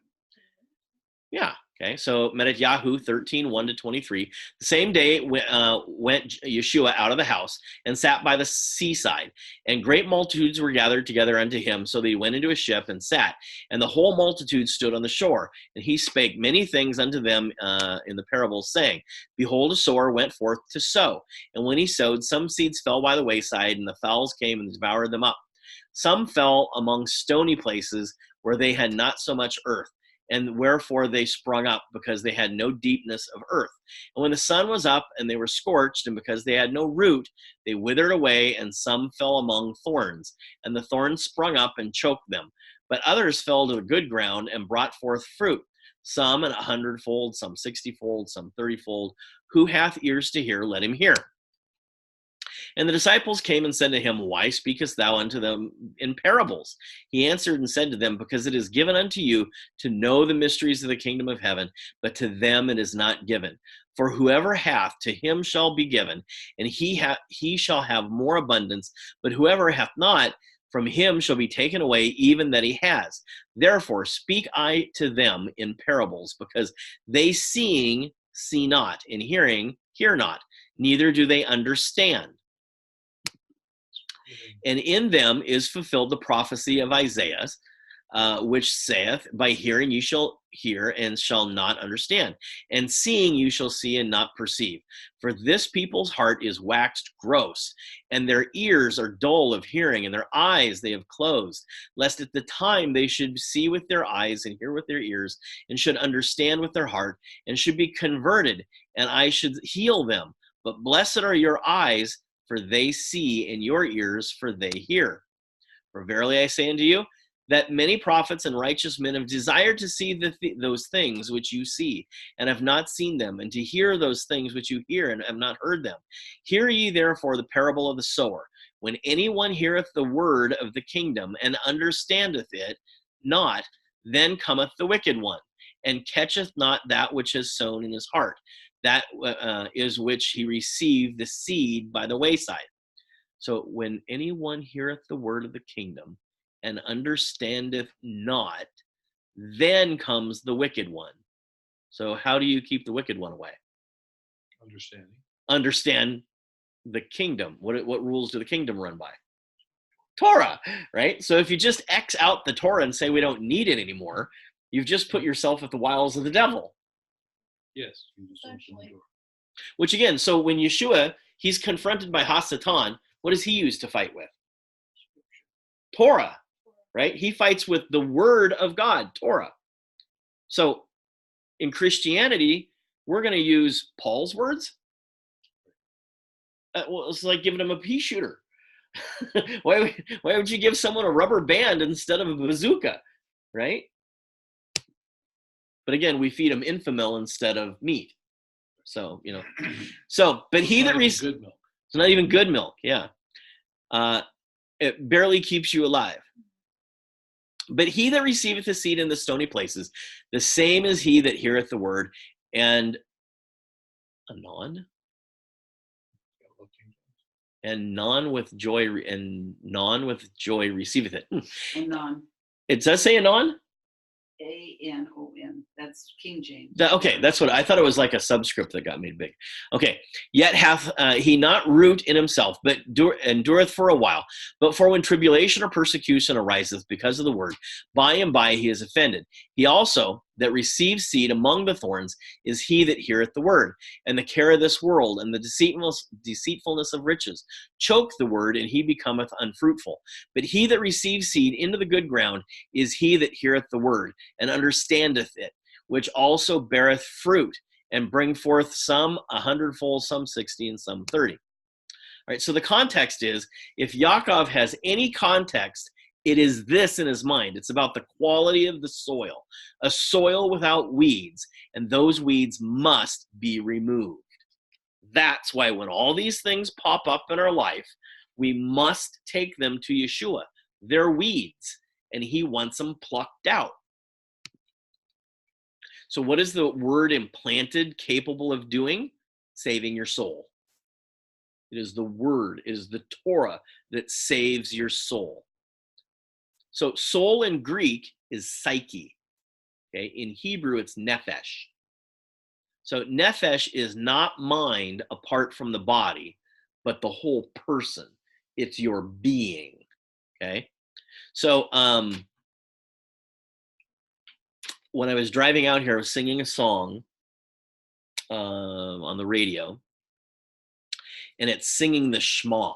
Yeah. Okay. So Medit-Yahu 13, 1-23. The same day went Yeshua out of the house and sat by the seaside, and great multitudes were gathered together unto him. So that he went into a ship and sat, and the whole multitude stood on the shore. And he spake many things unto them in the parables, saying, Behold, a sower went forth to sow. And when he sowed, some seeds fell by the wayside, and the fowls came and devoured them up. Some fell among stony places where they had not so much earth, and wherefore they sprung up, because they had no deepness of earth. And when the sun was up, and they were scorched, and because they had no root, they withered away, and some fell among thorns. And the thorns sprung up and choked them. But others fell to the good ground, and brought forth fruit, some 100-fold, some 60-fold, some 30-fold. Who hath ears to hear, let him hear. And the disciples came and said to him, Why speakest thou unto them in parables? He answered and said to them, Because it is given unto you to know the mysteries of the kingdom of heaven, but to them it is not given. For whoever hath, to him shall be given, and he shall have more abundance. But whoever hath not, from him shall be taken away even that he has. Therefore speak I to them in parables, because they seeing see not, and hearing hear not, neither do they understand. And in them is fulfilled the prophecy of Isaiah, which saith, By hearing you shall hear and shall not understand, and seeing you shall see and not perceive. For this people's heart is waxed gross, and their ears are dull of hearing, and their eyes they have closed, lest at the time they should see with their eyes and hear with their ears, and should understand with their heart, and should be converted, and I should heal them. But blessed are your eyes, for they see, and your ears, for they hear. For verily I say unto you, that many prophets and righteous men have desired to see those things which you see, and have not seen them, and to hear those things which you hear, and have not heard them. Hear ye therefore the parable of the sower. When anyone heareth the word of the kingdom, and understandeth it not, then cometh the wicked one, and catcheth not that which is sown in his heart. That is which he received the seed by the wayside. So when anyone heareth the word of the kingdom and understandeth not, then comes the wicked one. So how do you keep the wicked one away? Understanding. Understand the kingdom. What rules do the kingdom run by? Torah, right? So if you just X out the Torah and say we don't need it anymore, you've just put yourself at the wiles of the devil. Yes. You just opened the Essentially. door. Which again, so when Yeshua, he's confronted by Hasatan, what does he use to fight with? Torah, right? He fights with the word of God, Torah. So in Christianity, we're going to use Paul's words. Well, it's like giving him a pea shooter. why would you give someone a rubber band instead of a bazooka, right? But again, we feed them Infamil instead of meat. So, but he that receives, good milk. it's not even good milk, yeah. It barely keeps you alive. But he that receiveth the seed in the stony places, the same is he that heareth the word, and anon with joy receiveth it. Anon. It does say anon? A-N-O-N. That's King James. Okay, that's what I thought. It was like a subscript that got made big. Okay, yet hath he not root in himself, but endureth for a while. But for when tribulation or persecution ariseth because of the word, by and by he is offended. He also that receives seed among the thorns is he that heareth the word, and the care of this world and the deceitfulness of riches choke the word, and he becometh unfruitful. But he that receives seed into the good ground is he that heareth the word, and understandeth it, which also beareth fruit, and bring forth some 100-fold, some 60, and some 30. All right, so the context is, if Yaakov has any context, it is this in his mind. It's about the quality of the soil, a soil without weeds, and those weeds must be removed. That's why when all these things pop up in our life, we must take them to Yeshua. They're weeds, and he wants them plucked out. So what is the word implanted capable of doing? Saving your soul. It is the word, it is the Torah that saves your soul. So soul in Greek is psyche. Okay, in Hebrew it's nephesh. So nephesh is not mind apart from the body, but the whole person. It's your being. Okay, so when I was driving out here, I was singing a song on the radio, and it's singing the Shema.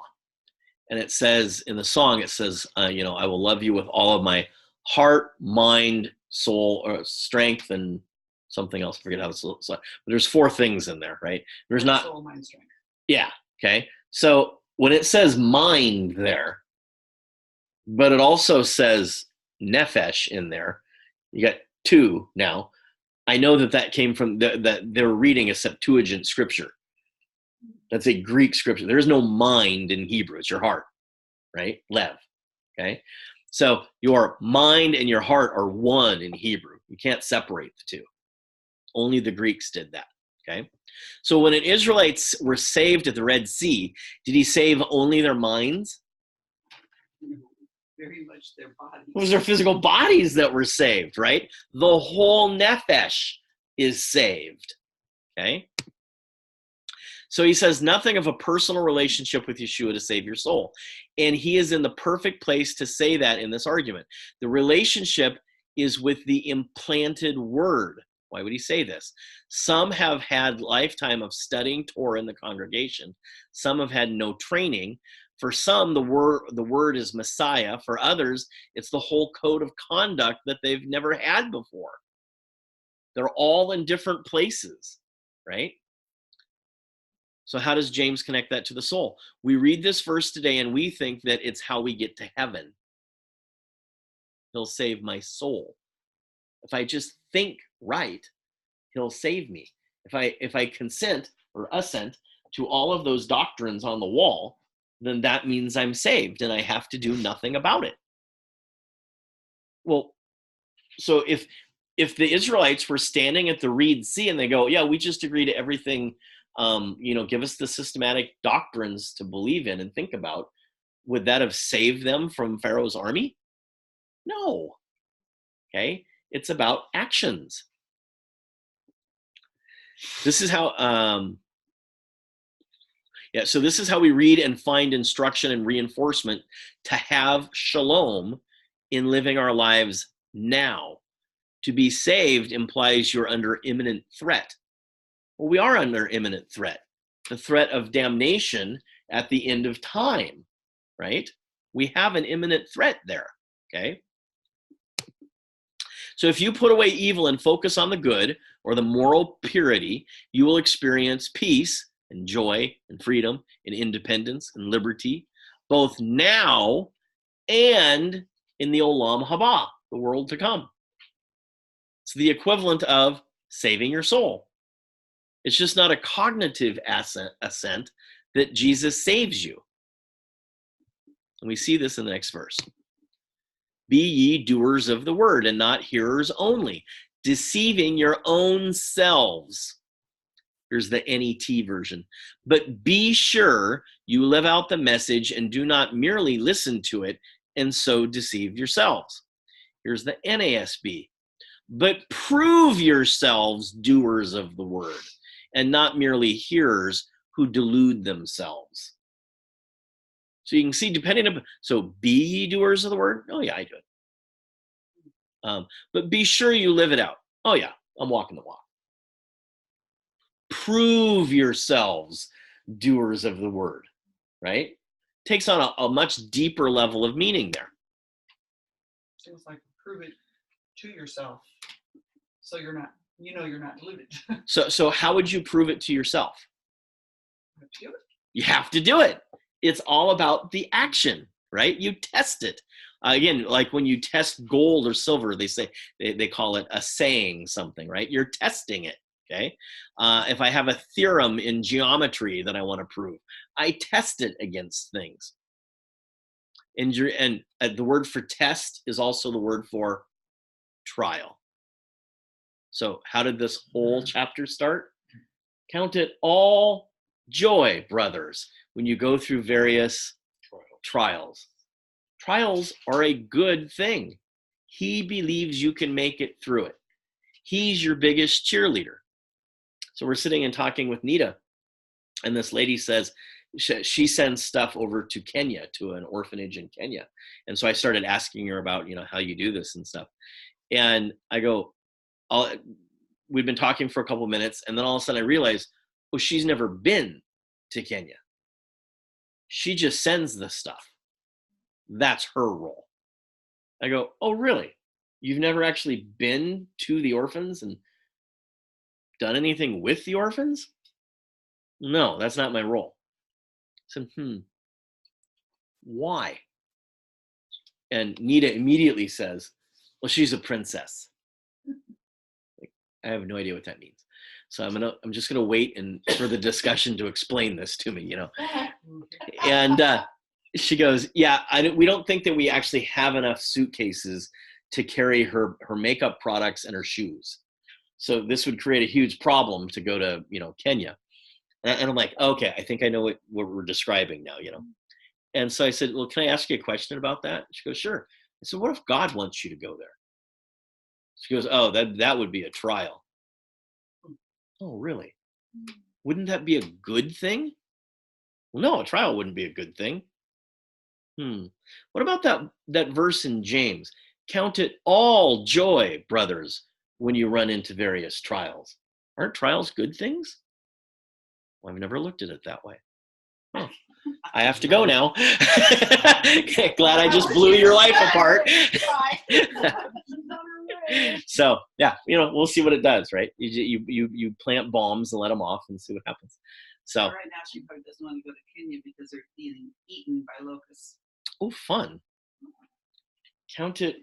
And it says in the song, it says, I will love you with all of my heart, mind, soul, or strength, and something else. I forget how it's. But there's 4 things in there, right? There's not. Soul, mind, strength. Yeah. Okay. So when it says mind there, but it also says nephesh in there, you got 2 now. I know that came from that they're reading a Septuagint scripture. That's a Greek scripture. There is no mind in Hebrew. It's your heart, right? Lev. Okay. So your mind and your heart are one in Hebrew. You can't separate the 2. Only the Greeks did that. Okay. So when the Israelites were saved at the Red Sea, did he save only their minds? Very much their bodies. It was their physical bodies that were saved, right? The whole nephesh is saved. Okay. So he says nothing of a personal relationship with Yeshua to save your soul. And he is in the perfect place to say that in this argument. The relationship is with the implanted word. Why would he say this? Some have had lifetime of studying Torah in the congregation. Some have had no training. For some, the word is Messiah. For others, it's the whole code of conduct that they've never had before. They're all in different places, right? So how does James connect that to the soul? We read this verse today and we think that it's how we get to heaven. He'll save my soul. If I just think right, he'll save me. If I consent or assent to all of those doctrines on the wall, then that means I'm saved and I have to do nothing about it. Well, so if the Israelites were standing at the Red Sea and they go, yeah, we just agree to everything, give us the systematic doctrines to believe in and think about, would that have saved them from Pharaoh's army? No. Okay. It's about actions. This is how, Yeah, so this is how we read and find instruction and reinforcement to have shalom in living our lives now. To be saved implies you're under imminent threat. Well, we are under imminent threat, the threat of damnation at the end of time, right? We have an imminent threat there, okay? So if you put away evil and focus on the good or the moral purity, you will experience peace and joy and freedom and independence and liberty, both now and in the Olam Haba, the world to come. It's the equivalent of saving your soul. It's just not a cognitive assent that Jesus saves you. And we see this in the next verse. Be ye doers of the word and not hearers only, deceiving your own selves. Here's the NET version. But be sure you live out the message and do not merely listen to it and so deceive yourselves. Here's the NASB. But prove yourselves doers of the word and not merely hearers who delude themselves. So you can see, depending on, so be ye doers of the word. Oh yeah, I do it. But be sure you live it out. Oh yeah, I'm walking the walk. Prove yourselves doers of the word, right? Takes on a much deeper level of meaning there. Seems like prove it to yourself, so you're not, you're not deluded. So how would you prove it to yourself? Do it. You have to do it. It's all about the action, right? You test it. Again, like when you test gold or silver, they say they call it assaying something, right? You're testing it. Okay. If I have a theorem in geometry that I want to prove, I test it against things. And the word for test is also the word for trial. So how did this whole chapter start? Count it all joy, brothers, when you go through various trials. Trials are a good thing. He believes you can make it through it. He's your biggest cheerleader. So we're sitting and talking with Nita, and this lady says she sends stuff over to Kenya, to an orphanage in Kenya. And so I started asking her about, how you do this and stuff. And I go, we've been talking for a couple of minutes, and then all of a sudden I realized, oh, she's never been to Kenya. She just sends the stuff. That's her role. I go, oh, really? You've never actually been to the orphans and done anything with the orphans? No, that's not my role. I said, why? And Nita immediately says, well, she's a princess. I have no idea what that means. So I'm just gonna wait for the discussion to explain this to me, And she goes, yeah, we don't think that we actually have enough suitcases to carry her makeup products and her shoes. So this would create a huge problem to go to, Kenya. And I'm like, okay, I think I know what we're describing now, And so I said, well, can I ask you a question about that? She goes, sure. I said, what if God wants you to go there? She goes, oh, that would be a trial. Oh, really? Wouldn't that be a good thing? Well, no, a trial wouldn't be a good thing. What about that verse in James? Count it all joy, brothers, when you run into various trials. Aren't trials good things? Well, I've never looked at it that way. Oh, I have to go now. Glad I just blew your life apart. So yeah, we'll see what it does, right? You plant bombs and let them off and see what happens. So right now she probably doesn't want to go to Kenya because they're being eaten by locusts. Oh, fun. Count it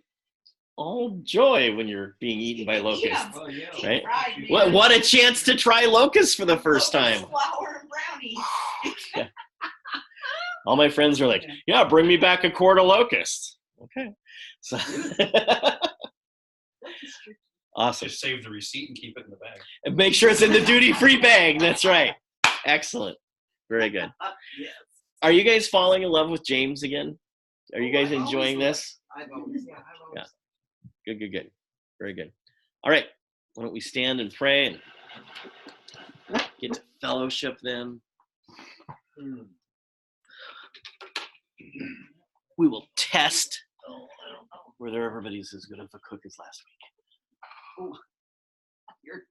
all joy when you're being eaten by locusts. Oh, yeah. Right? Right, What a chance to try locusts for the first time. Flour and brownies. Yeah. All my friends are like, yeah, bring me back a quart of locusts. Okay. So awesome. Just save the receipt and keep it in the bag. And make sure it's in the duty-free bag. That's right. Excellent. Very good. Yes. Are you guys falling in love with James again? Are you guys enjoying this? I've always. Good. Very good. All right. Why don't we stand and pray and get to fellowship then? We will test whether everybody's as good of a cook as last week. You're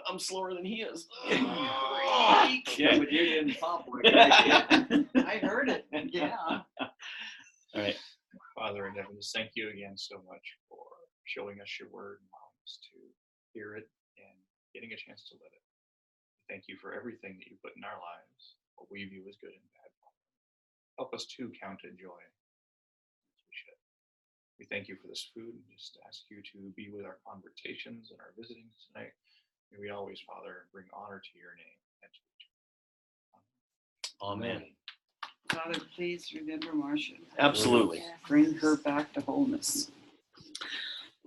I'm slower than he is. Yeah, but you didn't pop like I did. I heard it. Yeah. All right. Father in heaven, just thank you again so much for showing us your word and allowing us to hear it and getting a chance to live it. Thank you for everything that you put in our lives, what we view as good and bad. Help us to count it joy as we should. We thank you for this food and just ask you to be with our conversations and our visitings tonight. May we always, Father, bring honor to your name and to each other. Amen. Father, please remember Marcia. Absolutely. Bring her back to wholeness.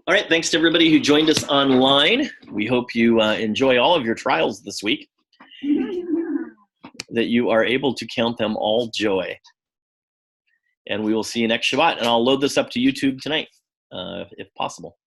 All right. Thanks to everybody who joined us online. We hope you enjoy all of your trials this week, that you are able to count them all joy. And we will see you next Shabbat. And I'll load this up to YouTube tonight, if possible.